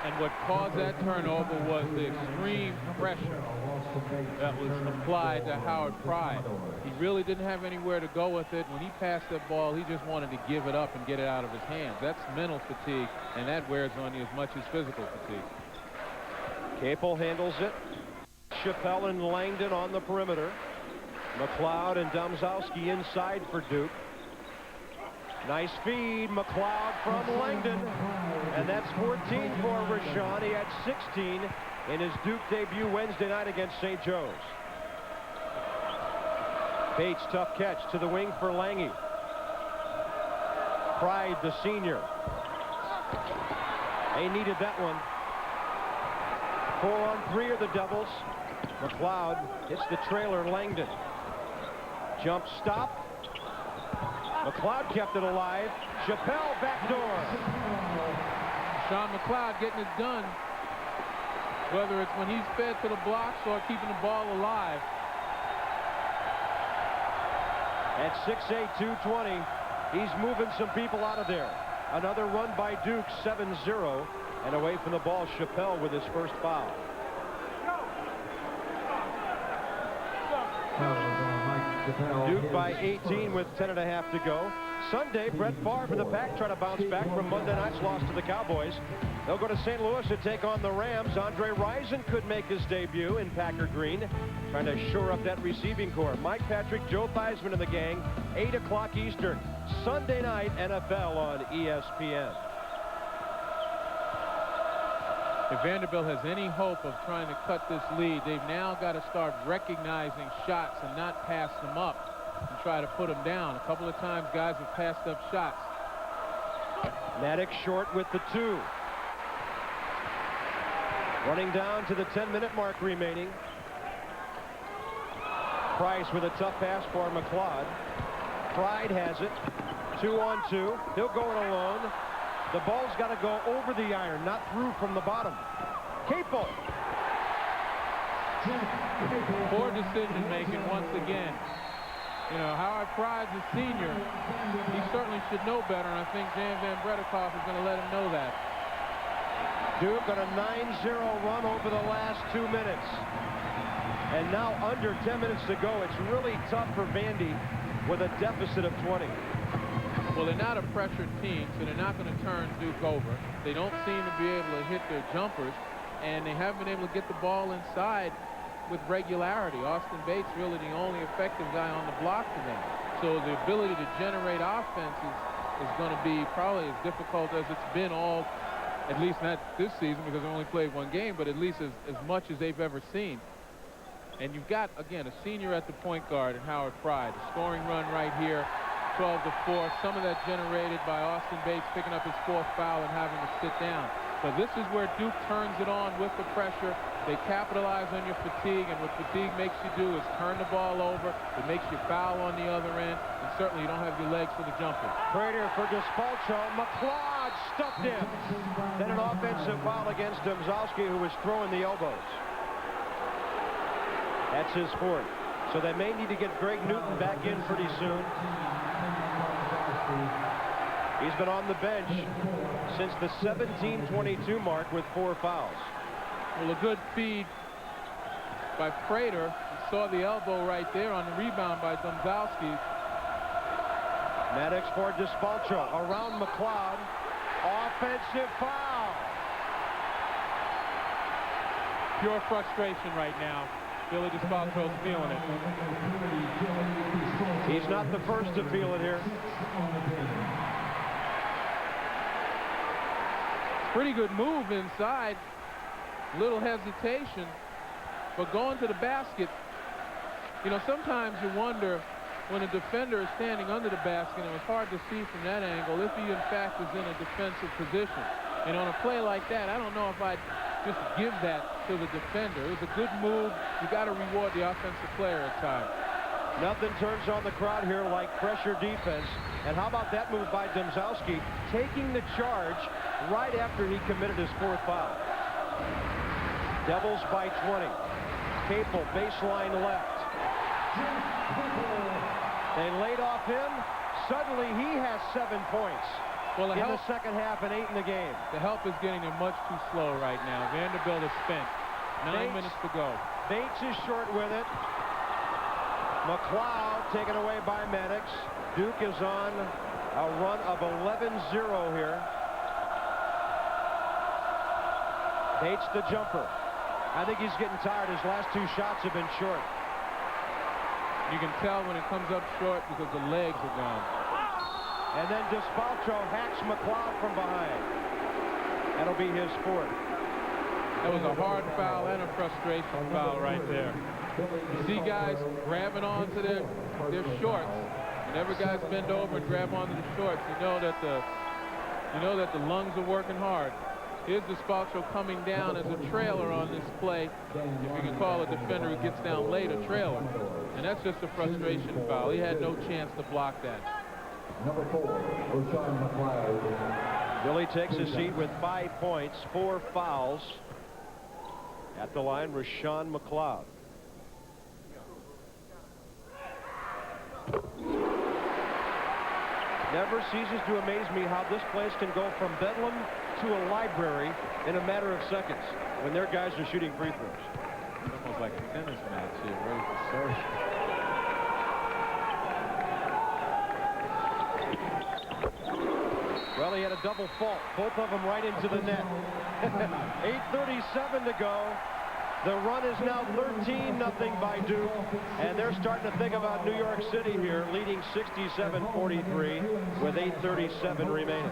And what caused that turnover was the extreme pressure that was applied to Howard Pride. He really didn't have anywhere to go with it. When he passed that ball, he just wanted to give it up and get it out of his hands. That's mental fatigue, and that wears on you as much as physical fatigue. Capel handles it. Chappelle and Langdon on the perimeter. McLeod and Domzowski inside for Duke. Nice feed, McLeod from Langdon. And that's 14 for Rashawn. He had 16 in his Duke debut Wednesday night against St. Joe's. Bates, tough catch to the wing for Lange. Pride, the senior. They needed that one. 4-on-3 are the Devils. McLeod hits the trailer, Langdon. Jump stop. McLeod kept it alive. Chappelle backdoor. Sean McLeod getting it done, whether it's when he's fed to the blocks or keeping the ball alive. At 6'8", 220, he's moving some people out of there. Another run by Duke, 7-0, and away from the ball, Chappelle with his first foul. Duke by 18 with 10.5 to go. Sunday, Brett Favre and the Pack try to bounce back from Monday night's loss to the Cowboys. They'll go to St. Louis to take on the Rams. Andre Rison could make his debut in Packer green, trying to shore up that receiving core. Mike Patrick, Joe Theismann and the gang, 8 o'clock Eastern. Sunday night NFL on ESPN. If Vanderbilt has any hope of trying to cut this lead, they've now got to start recognizing shots and not pass them up and try to put them down. A couple of times guys have passed up shots. Maddox short with the 2. Running down to the 10-minute mark remaining. Price with a tough pass for McLeod. Pride has it. 2-on-2. He'll go it alone. The ball's got to go over the iron, not through from the bottom. Capel. Poor decision making once again. You know, Howard Pride's a senior. He certainly should know better, and I think Jan Van Bredikoff is going to let him know that. Duke on a 9-0 run over the last 2 minutes. And now under 10 minutes to go. It's really tough for Vandy with a deficit of 20. Well, they're not a pressured team, so they're not going to turn Duke over. They don't seem to be able to hit their jumpers, and they haven't been able to get the ball inside with regularity. Austin Bates really the only effective guy on the block for them. So the ability to generate offense is going to be probably as difficult as it's been all, at least not this season because they only played 1 game, but at least as much as they've ever seen. And you've got, again, a senior at the point guard in Howard Pride. A scoring run right here, 12-4. Some of that generated by Austin Bates picking up his 4th foul and having to sit down. But this is where Duke turns it on with the pressure. They capitalize on your fatigue, and what fatigue makes you do is turn the ball over. It makes you foul on the other end, and certainly you don't have your legs for the jumper. Prater for Despalcho. McLeod stuffed in. Then an offensive foul against Domzowski, who was throwing the elbows. That's his 4th. So they may need to get Greg Newton back in pretty soon. He's been on the bench since the 17:22 mark with 4 fouls. Well, a good feed by Prater. You saw the elbow right there on the rebound by Domzowski. Maddox for Despalcho. Around McLeod. Offensive foul. Pure frustration right now. Billy Despalcho's feeling it. He's not the first to feel it here. Pretty good move inside. Little hesitation, but going to the basket. You know, sometimes you wonder when a defender is standing under the basket, and it's hard to see from that angle if he in fact is in a defensive position. And on a play like that, I don't know if I'd just give that to the defender. It was a good move. You got to reward the offensive player at times. Nothing turns on the crowd here like pressure defense. And how about that move by Domzowski, taking the charge right after he committed his 4th foul. Devils by 20. Capel, baseline left. They laid off him. Suddenly he has 7 points. Well, in the second half and 8 in the game. The help is getting him much too slow right now. Vanderbilt is spent. 9 minutes to go. Bates is short with it. McLeod taken away by Maddox. Duke is on a run of 11-0 here. Bates the jumper. I think he's getting tired. His last 2 shots have been short. You can tell when it comes up short because the legs are gone. And then Despalcho hacks McLeod from behind. That'll be his 4th. That was a hard foul and a frustration foul right there. You see guys grabbing onto their shorts. Whenever guys bend over and grab onto the shorts, you know that the lungs are working hard. Here's Despalcho coming down as a trailer on this play. If you can call a defender who gets down late a trailer. And that's just a frustration foul. He had no chance to block that. Number 4, Rashawn McLeod. Billy takes a seat with 5 points, 4 fouls. At the line, Rashawn McLeod. Never ceases to amaze me how this place can go from bedlam to a library in a matter of seconds when their guys are shooting free throws. It's almost like a tennis match here, ready for service. Well, he had a double fault. Both of them right into the net. 8:37 to go. The run is now 13-0 by Duke, and they're starting to think about New York City here, leading 67-43 with 8:37 remaining.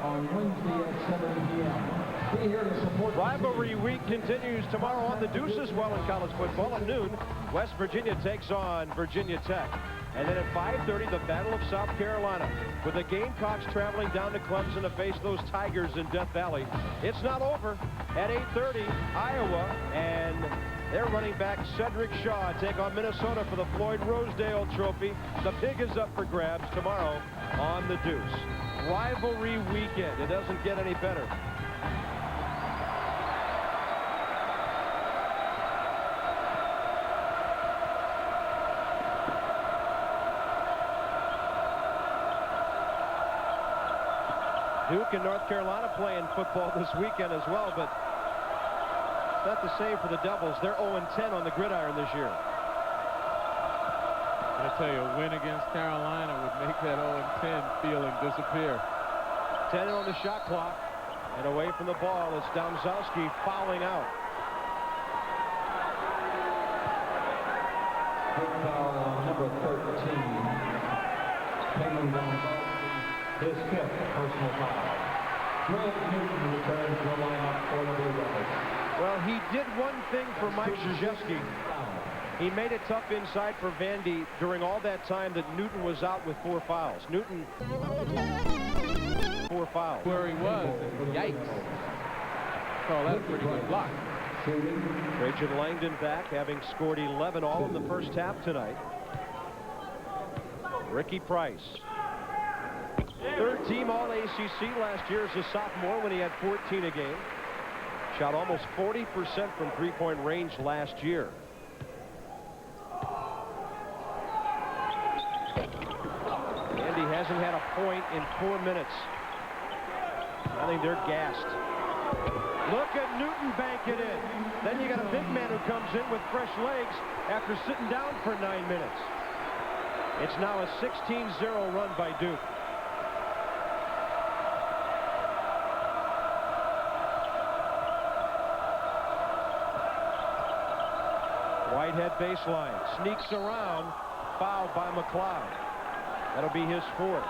On Wednesday at 7 p.m. Be here to support. Rivalry week continues tomorrow on the Deuce as well in college football. At noon, West Virginia takes on Virginia Tech. And then at 5:30, the Battle of South Carolina, with the Gamecocks traveling down to Clemson to face those Tigers in Death Valley. It's not over. At 8:30, Iowa and their running back Cedric Shaw take on Minnesota for the Floyd Rosedale Trophy. The pig is up for grabs tomorrow on the Deuce. Rivalry weekend. It doesn't get any better. Duke and North Carolina playing football this weekend as well, but it's not the same for the Devils. They're 0-10 on the gridiron this year. I tell you, a win against Carolina would make that 0-10 feeling disappear. 10 on the shot clock, and away from the ball, it's Domzowski fouling out. Foul on number 13. Penguin Domzowski. His 5th personal foul. Greg Newton returns to the lineup for the Blue Devils. Well, he did one thing for Mike Krzyzewski. He made it tough inside for Vandy during all that time that Newton was out with 4 fouls. Newton, 4 fouls. Where he was, yikes. Oh, that's a pretty good block. Trajan Langdon back, having scored 11 all in the first half tonight. Ricky Price. 3rd team All-ACC last year as a sophomore when he had 14 a game. Shot almost 40% from three-point range last year. Andy hasn't had a point in 4 minutes. I think they're gassed. Look at Newton bank it in. Then you got a big man who comes in with fresh legs after sitting down for 9 minutes. It's now a 16-0 run by Duke. Whitehead baseline, sneaks around, fouled by McLeod. That'll be his 4th.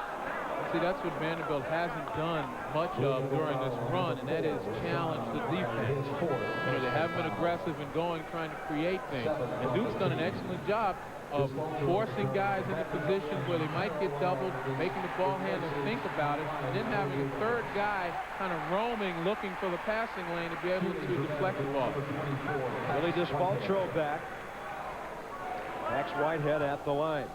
See, that's what Vanderbilt hasn't done much of during this run, and that is challenge the defense. You know, they haven't been aggressive in going, trying to create things. And Duke's done an excellent job of forcing guys into positions where they might get doubled, making the ball handler think about it, and then having a 3rd guy kind of roaming, looking for the passing lane to be able to deflect the ball. Willie Despaltro back. Max Whitehead at the line.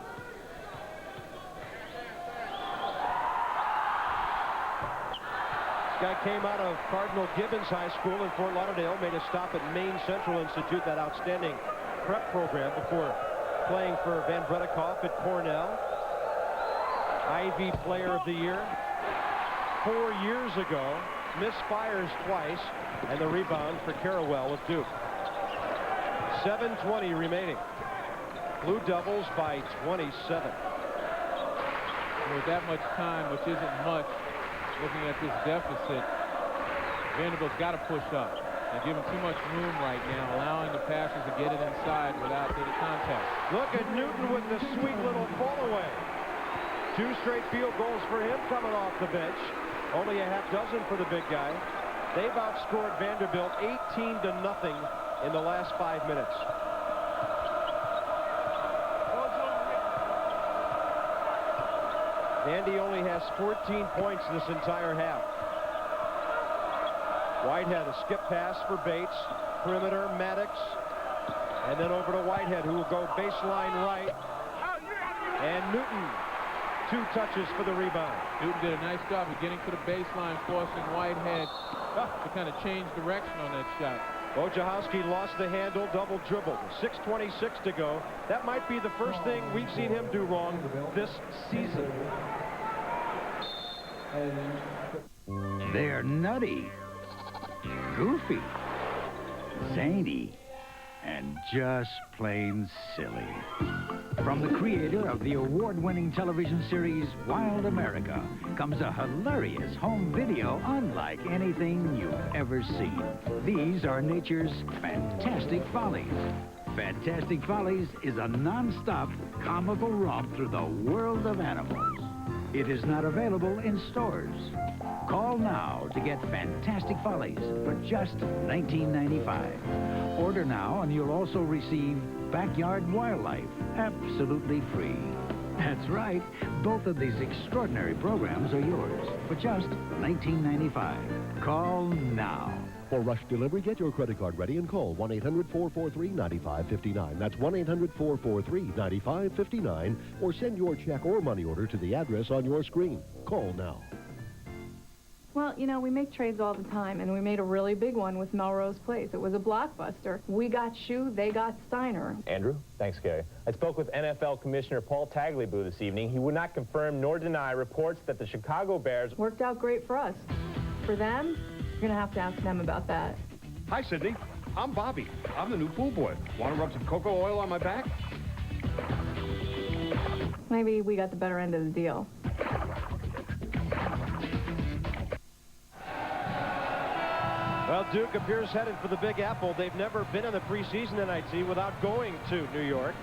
This guy came out of Cardinal Gibbons High School in Fort Lauderdale, made a stop at Maine Central Institute, that outstanding prep program, before playing for Van Bredikoff at Cornell. Ivy Player of the Year 4 years ago. Misfires twice, and the rebound for Carrawell with Duke. 7:20 remaining. Blue Devils by 27. With that much time, which isn't much, looking at this deficit, Vanderbilt's got to push up. They're giving too much room right now, allowing the passers to get it inside without any contact. Look at Newton with the sweet little fall away. 2 straight field goals for him coming off the bench. Only a half dozen for the big guy. They've outscored Vanderbilt 18-0 in the last 5 minutes. Vandy only has 14 points this entire half. Whitehead, a skip pass for Bates. Perimeter, Maddox. And then over to Whitehead, who will go baseline right. And Newton, 2 touches for the rebound. Newton did a nice job of getting to the baseline, forcing Whitehead to kind of change direction on that shot. Wojciechowski lost the handle, double dribbled. 6:26 to go. That might be the first thing we've seen him do wrong this season. They're nutty, goofy, zany, and just plain silly. From the creator of the award-winning television series Wild America comes a hilarious home video unlike anything you've ever seen. These are nature's Fantastic Follies. Fantastic Follies is a non-stop comical romp through the world of animals. It is not available in stores. Call now to get Fantastic Follies for just $19.95. Order now and you'll also receive Backyard Wildlife absolutely free. That's right, both of these extraordinary programs are yours for just $19.95. Call now. For rush delivery, get your credit card ready and call 1-800-443-9559. That's 1-800-443-9559, or send your check or money order to the address on your screen. Call now. Well, you know, we make trades all the time, and we made a really big one with Melrose Place. It was a blockbuster. We got Shue, they got Steiner. Andrew? Thanks, Gary. I spoke with NFL Commissioner Paul Tagliabue this evening. He would not confirm nor deny reports that the Chicago Bears... Worked out great for us. For them, you're going to have to ask them about that. Hi, Sydney. I'm Bobby. I'm the new pool boy. Want to rub some cocoa oil on my back? Maybe we got the better end of the deal. Well, Duke appears headed for the Big Apple. They've never been in the preseason NIT without going to New York.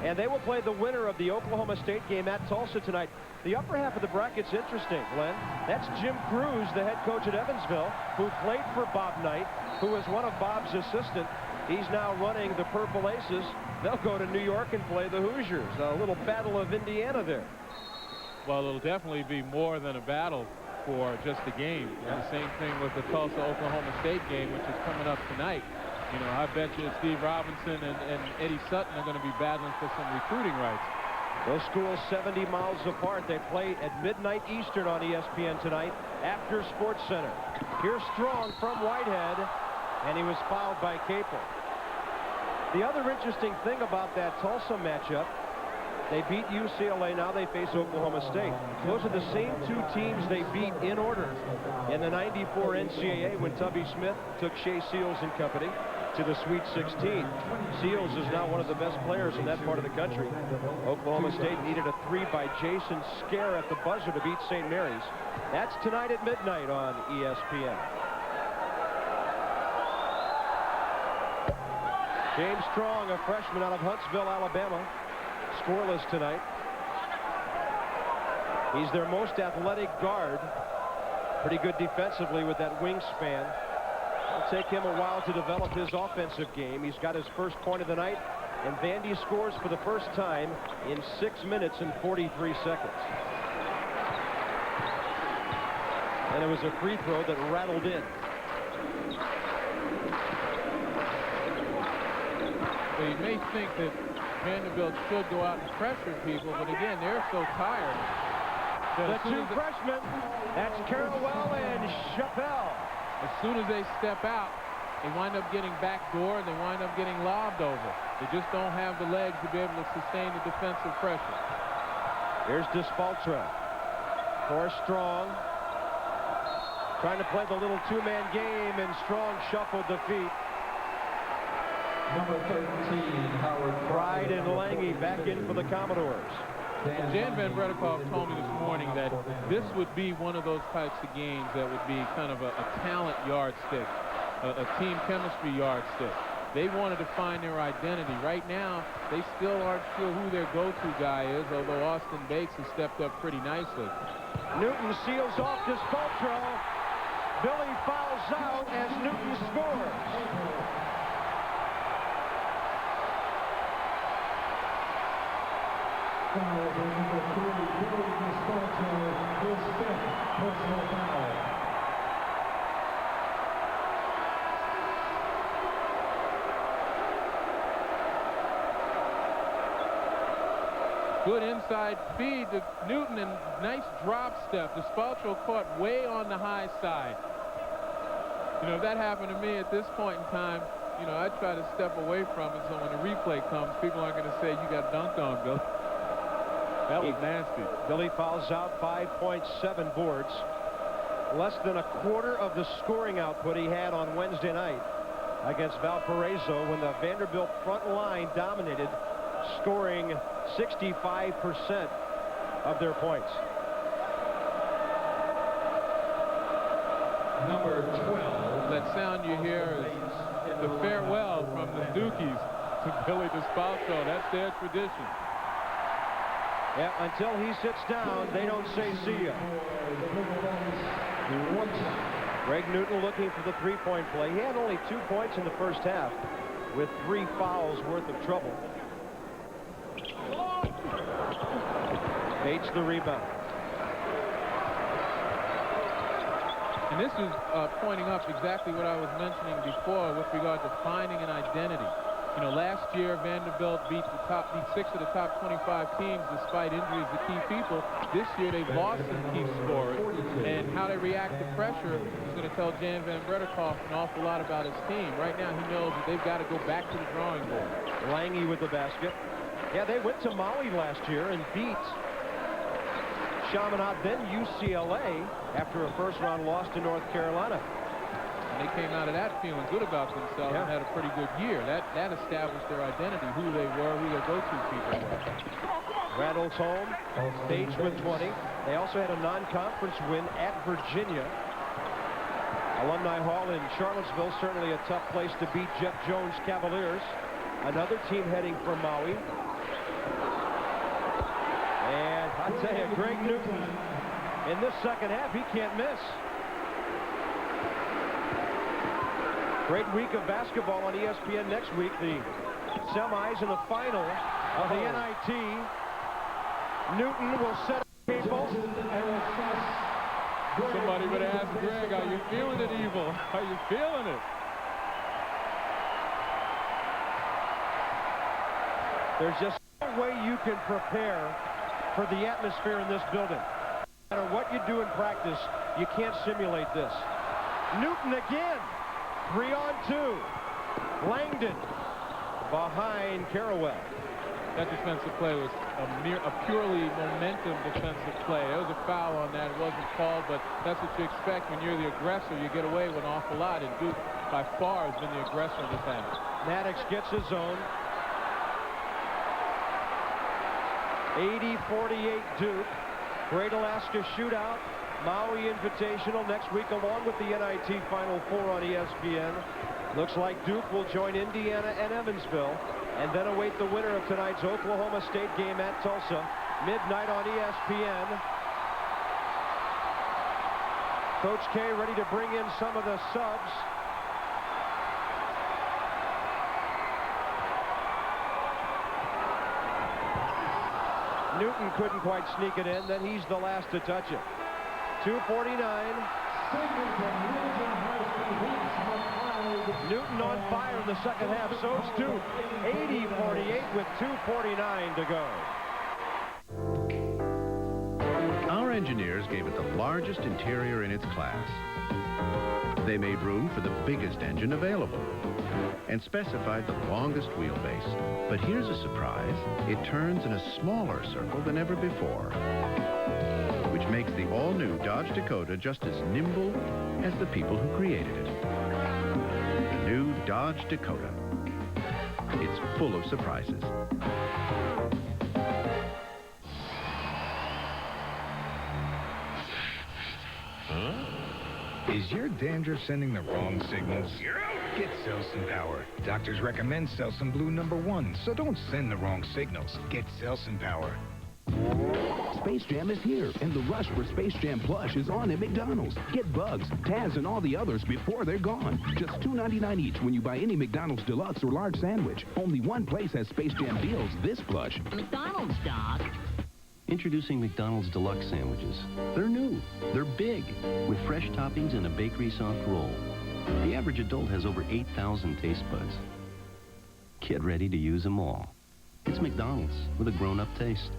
And they will play the winner of the Oklahoma State game at Tulsa tonight. The upper half of the bracket's interesting, Glenn. That's Jim Cruz, the head coach at Evansville, who played for Bob Knight, who was one of Bob's assistants. He's now running the Purple Aces. They'll go to New York and play the Hoosiers. A little battle of Indiana there. Well, it'll definitely be more than a battle for just a game. And the same thing with the Tulsa-Oklahoma State game, which is coming up tonight. You know, I bet you Steve Robinson and Eddie Sutton are going to be battling for some recruiting rights. Those schools 70 miles apart. They play at midnight Eastern on ESPN tonight after Sports Center. Here's Strong from Whitehead, and he was fouled by Capel. The other interesting thing about that Tulsa matchup, they beat UCLA, now they face Oklahoma State. Those are the same two teams they beat in order in the '94 NCAA when Tubby Smith took Shea Seals and company to the Sweet 16. Seals is now one of the best players in that part of the country. Oklahoma State needed a three by Jason Scare at the buzzer to beat St. Mary's. That's tonight at midnight on ESPN. James Strong, a freshman out of Huntsville, Alabama. Scoreless tonight. He's their most athletic guard. Pretty good defensively with that wingspan. It'll take him a while to develop his offensive game. He's got his first point of the night, and Vandy scores for the first time in 6 minutes and 43 seconds. And it was a free throw that rattled in. Well, you may think that Vanderbilt should go out and pressure people, but again, they're so tired. The two freshmen, that's Carrawell and Chappelle. As soon as they step out, they wind up getting backdoor, and they wind up getting lobbed over. They just don't have the legs to be able to sustain the defensive pressure. Here's Despaltra for Strong. Trying to play the little two-man game, and Strong shuffled the feet. Number 13, Howard Pride and Lange back in for the Commodores. Jan Van Bredekov told me this morning that this would be one of those types of games that would be kind of a talent yardstick, a team chemistry yardstick. They wanted to find their identity. Right now, they still aren't sure who their go-to guy is, although Austin Bates has stepped up pretty nicely. Newton seals off Despaltra. Billy fouls out as Newton scores. Foul by number 3, Billy Despaltra, his 5th personal foul. Good inside feed to Newton, and nice drop step. Despaltra caught way on the high side. You know, if that happened to me at this point in time, you know, I'd try to step away from it so when the replay comes, people aren't going to say you got dunked on, Bill. That was nasty. Billy fouls out, 5.7 boards. Less than a quarter of the scoring output he had on Wednesday night against Valparaiso when the Vanderbilt front line dominated scoring 65% of their points. Number 12. That sound you hear is the farewell from the Dukies to Billy DeSpalto. That's their tradition. Yeah, until he sits down, they don't say see ya. Greg Newton looking for the three-point play. He had only 2 points in the first half with 3 fouls worth of trouble. Bates the rebound. And this is pointing up exactly what I was mentioning before with regard to finding an identity. You know, last year Vanderbilt beat 6 of the top 25 teams despite injuries to key people. This year they've lost some key scorers, and how they react to pressure is going to tell Jan Van Brederkoff an awful lot about his team. Right now he knows that they've got to go back to the drawing board. Lange with the basket. Yeah, they went to Maui last year and beat Chaminade, then UCLA, after a first-round loss to North Carolina. And they came out of that feeling good about themselves and had a pretty good year. That established their identity, who they were, who their go-to people were. Randall's home. Bates with 20. They also had a non-conference win at Virginia. Alumni Hall in Charlottesville, certainly a tough place to beat Jeff Jones' Cavaliers. Another team heading for Maui. And I tell you, Greg Newton, in this second half, he can't miss. Great week of basketball on ESPN next week. The semis and the final of the NIT. Newton will set up people. Somebody would ask Greg, are you feeling it, Evil? Are you feeling it? There's just no way you can prepare for the atmosphere in this building. No matter what you do in practice, you can't simulate this. Newton again. 3-on-2. Langdon behind Carawell. That defensive play was a purely momentum defensive play. There was a foul on that. It wasn't called, but that's what you expect when you're the aggressor. You get away with an awful lot, and Duke by far has been the aggressor in this half. Maddox gets his own. 80-48 Duke. Great Alaska shootout. Maui Invitational next week along with the NIT Final Four on ESPN. Looks like Duke will join Indiana and Evansville and then await the winner of tonight's Oklahoma State game at Tulsa. Midnight on ESPN. Coach K ready to bring in some of the subs. Newton couldn't quite sneak it in, then he's the last to touch it. 2:49. Newton on fire in the second half. So's Duke. 80-48 with 2:49 to go. Our engineers gave it the largest interior in its class. They made room for the biggest engine available and specified the longest wheelbase. But here's a surprise. It turns in a smaller circle than ever before, which makes the all-new Dodge Dakota just as nimble as the people who created it. The new Dodge Dakota. It's full of surprises. Is your dandruff sending the wrong signals? Get Selsun Power. Doctors recommend Selsun Blue #1, so don't send the wrong signals. Get Selsun Power. Space Jam is here, and the rush for Space Jam Plush is on at McDonald's. Get Bugs, Taz, and all the others before they're gone. Just $2.99 each when you buy any McDonald's Deluxe or Large Sandwich. Only one place has Space Jam deals this plush. McDonald's, Doc. Introducing McDonald's Deluxe sandwiches. They're new, they're big, with fresh toppings and a bakery soft roll. The average adult has over 8,000 taste buds. Get ready to use them all. It's McDonald's with a grown-up taste.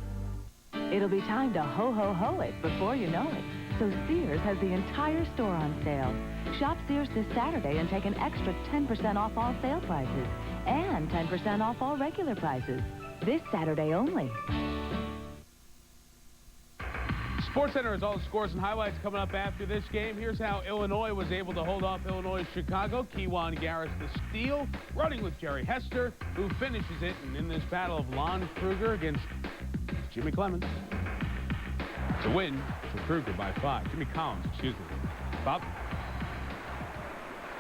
It'll be time to ho-ho-ho it before you know it. So Sears has the entire store on sale. Shop Sears this Saturday and take an extra 10% off all sale prices and 10% off all regular prices. This Saturday only. SportsCenter has all the scores and highlights coming up after this game. Here's how Illinois was able to hold off Illinois' Chicago. Kewan Garris the steal, running with Jerry Hester, who finishes it. And in this battle of Lon Kruger against Jimmy Clemens, it's a win for Kruger by 5. Jimmy Collins, excuse me. Bob?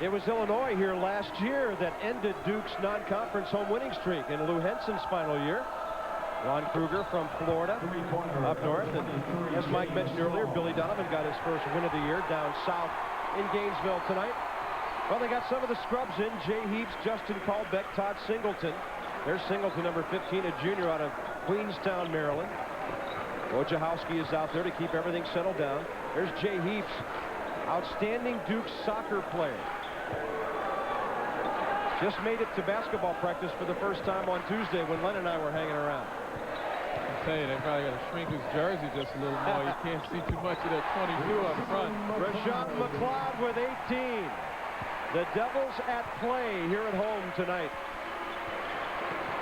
It was Illinois here last year that ended Duke's non-conference home winning streak in Lou Henson's final year. Lon Kruger from Florida up north. And as Mike mentioned earlier, Billy Donovan got his first win of the year down south in Gainesville tonight. Well, they got some of the scrubs in. Jay Heaps, Justin Callbeck, Todd Singleton. There's Singleton, number 15, a junior out of Queenstown, Maryland. Wojciechowski is out there to keep everything settled down. There's Jay Heaps, outstanding Duke soccer player. Just made it to basketball practice for the first time on Tuesday when Len and I were hanging around. I tell you, they probably got to shrink his jersey just a little more. You can't see too much of that 22 up front. Rashawn McLeod with 18. The Devils at play here at home tonight.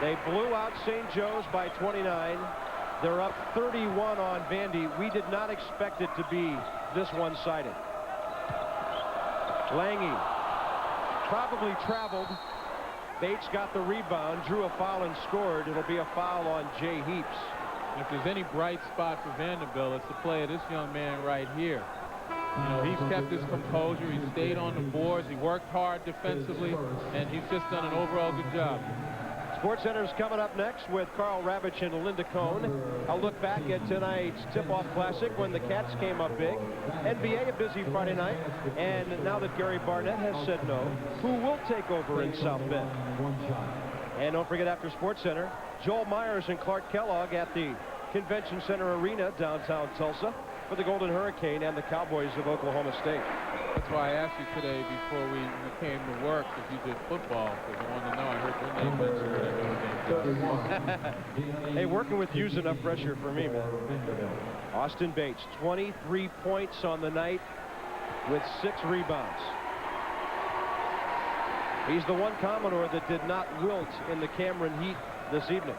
They blew out St. Joe's by 29. They're up 31 on Vandy. We did not expect it to be this one-sided. Lange probably traveled. Bates got the rebound, drew a foul and scored. It'll be a foul on Jay Heaps. If there's any bright spot for Vanderbilt, it's the play of this young man right here. You know, he's kept his composure. He stayed on the boards. He worked hard defensively, and he's just done an overall good job. SportsCenter's coming up next with Carl Ravitch and Linda Cohn. I'll look back at tonight's Tip-Off Classic when the Cats came up big. NBA a busy Friday night. And now that Gary Barnett has said no, who will take over in South Bend? And don't forget, after SportsCenter, Joel Myers and Clark Kellogg at the Convention Center Arena downtown Tulsa for the Golden Hurricane and the Cowboys of Oklahoma State. That's why I asked you today before we came to work if you did football, because I wanted to know. I heard your name mentioned. Hey, working with you's enough pressure for me, man. Austin Bates, 23 points on the night with 6 rebounds. He's the one Commodore that did not wilt in the Cameron Heat this evening.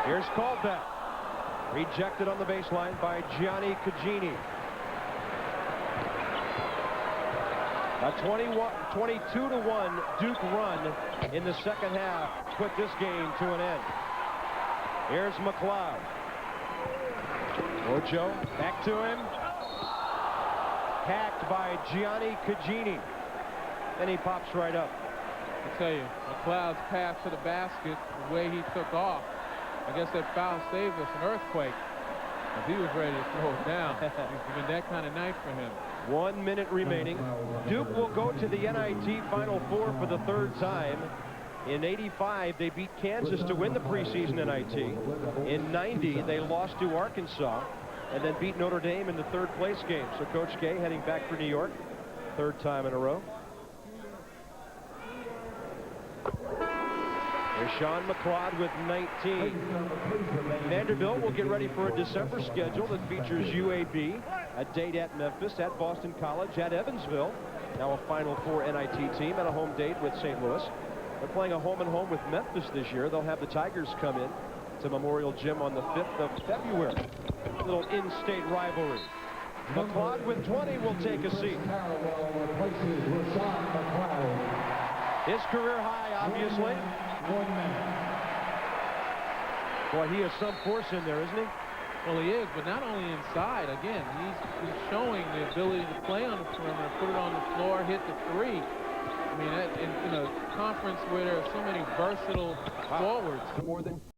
Here's Callbeck. Rejected on the baseline by Gianni Cugini. A 22-1 Duke run in the second half put this game to an end. Here's McLeod. Ocho back to him. Hacked by Gianni Cugini. And he pops right up. I tell you, McLeod's pass to the basket, the way he took off, I guess that foul saved us an earthquake. If he was ready to throw it down. It's been that kind of night for him. 1 minute remaining. Duke will go to the NIT Final Four for the 3rd time. In '85, they beat Kansas to win the preseason NIT. In '90, they lost to Arkansas and then beat Notre Dame in the 3rd place game. So Coach K heading back for New York, 3rd time in a row. There's Sean McLeod with 19. Vanderbilt will get ready for a December schedule that features UAB, a date at Memphis, at Boston College, at Evansville, now a Final Four NIT team, and a home date with St. Louis. They're playing a home-and-home with Memphis this year. They'll have the Tigers come in to Memorial Gym on the 5th of February. A little in-state rivalry. McLeod with 20 will take a seat. His career high, obviously. Boy, he has some force in there, isn't he? Well, he is, but not only inside. Again, he's showing the ability to play on the perimeter, put it on the floor, hit the 3. I mean, in a conference where there are so many versatile forwards. More than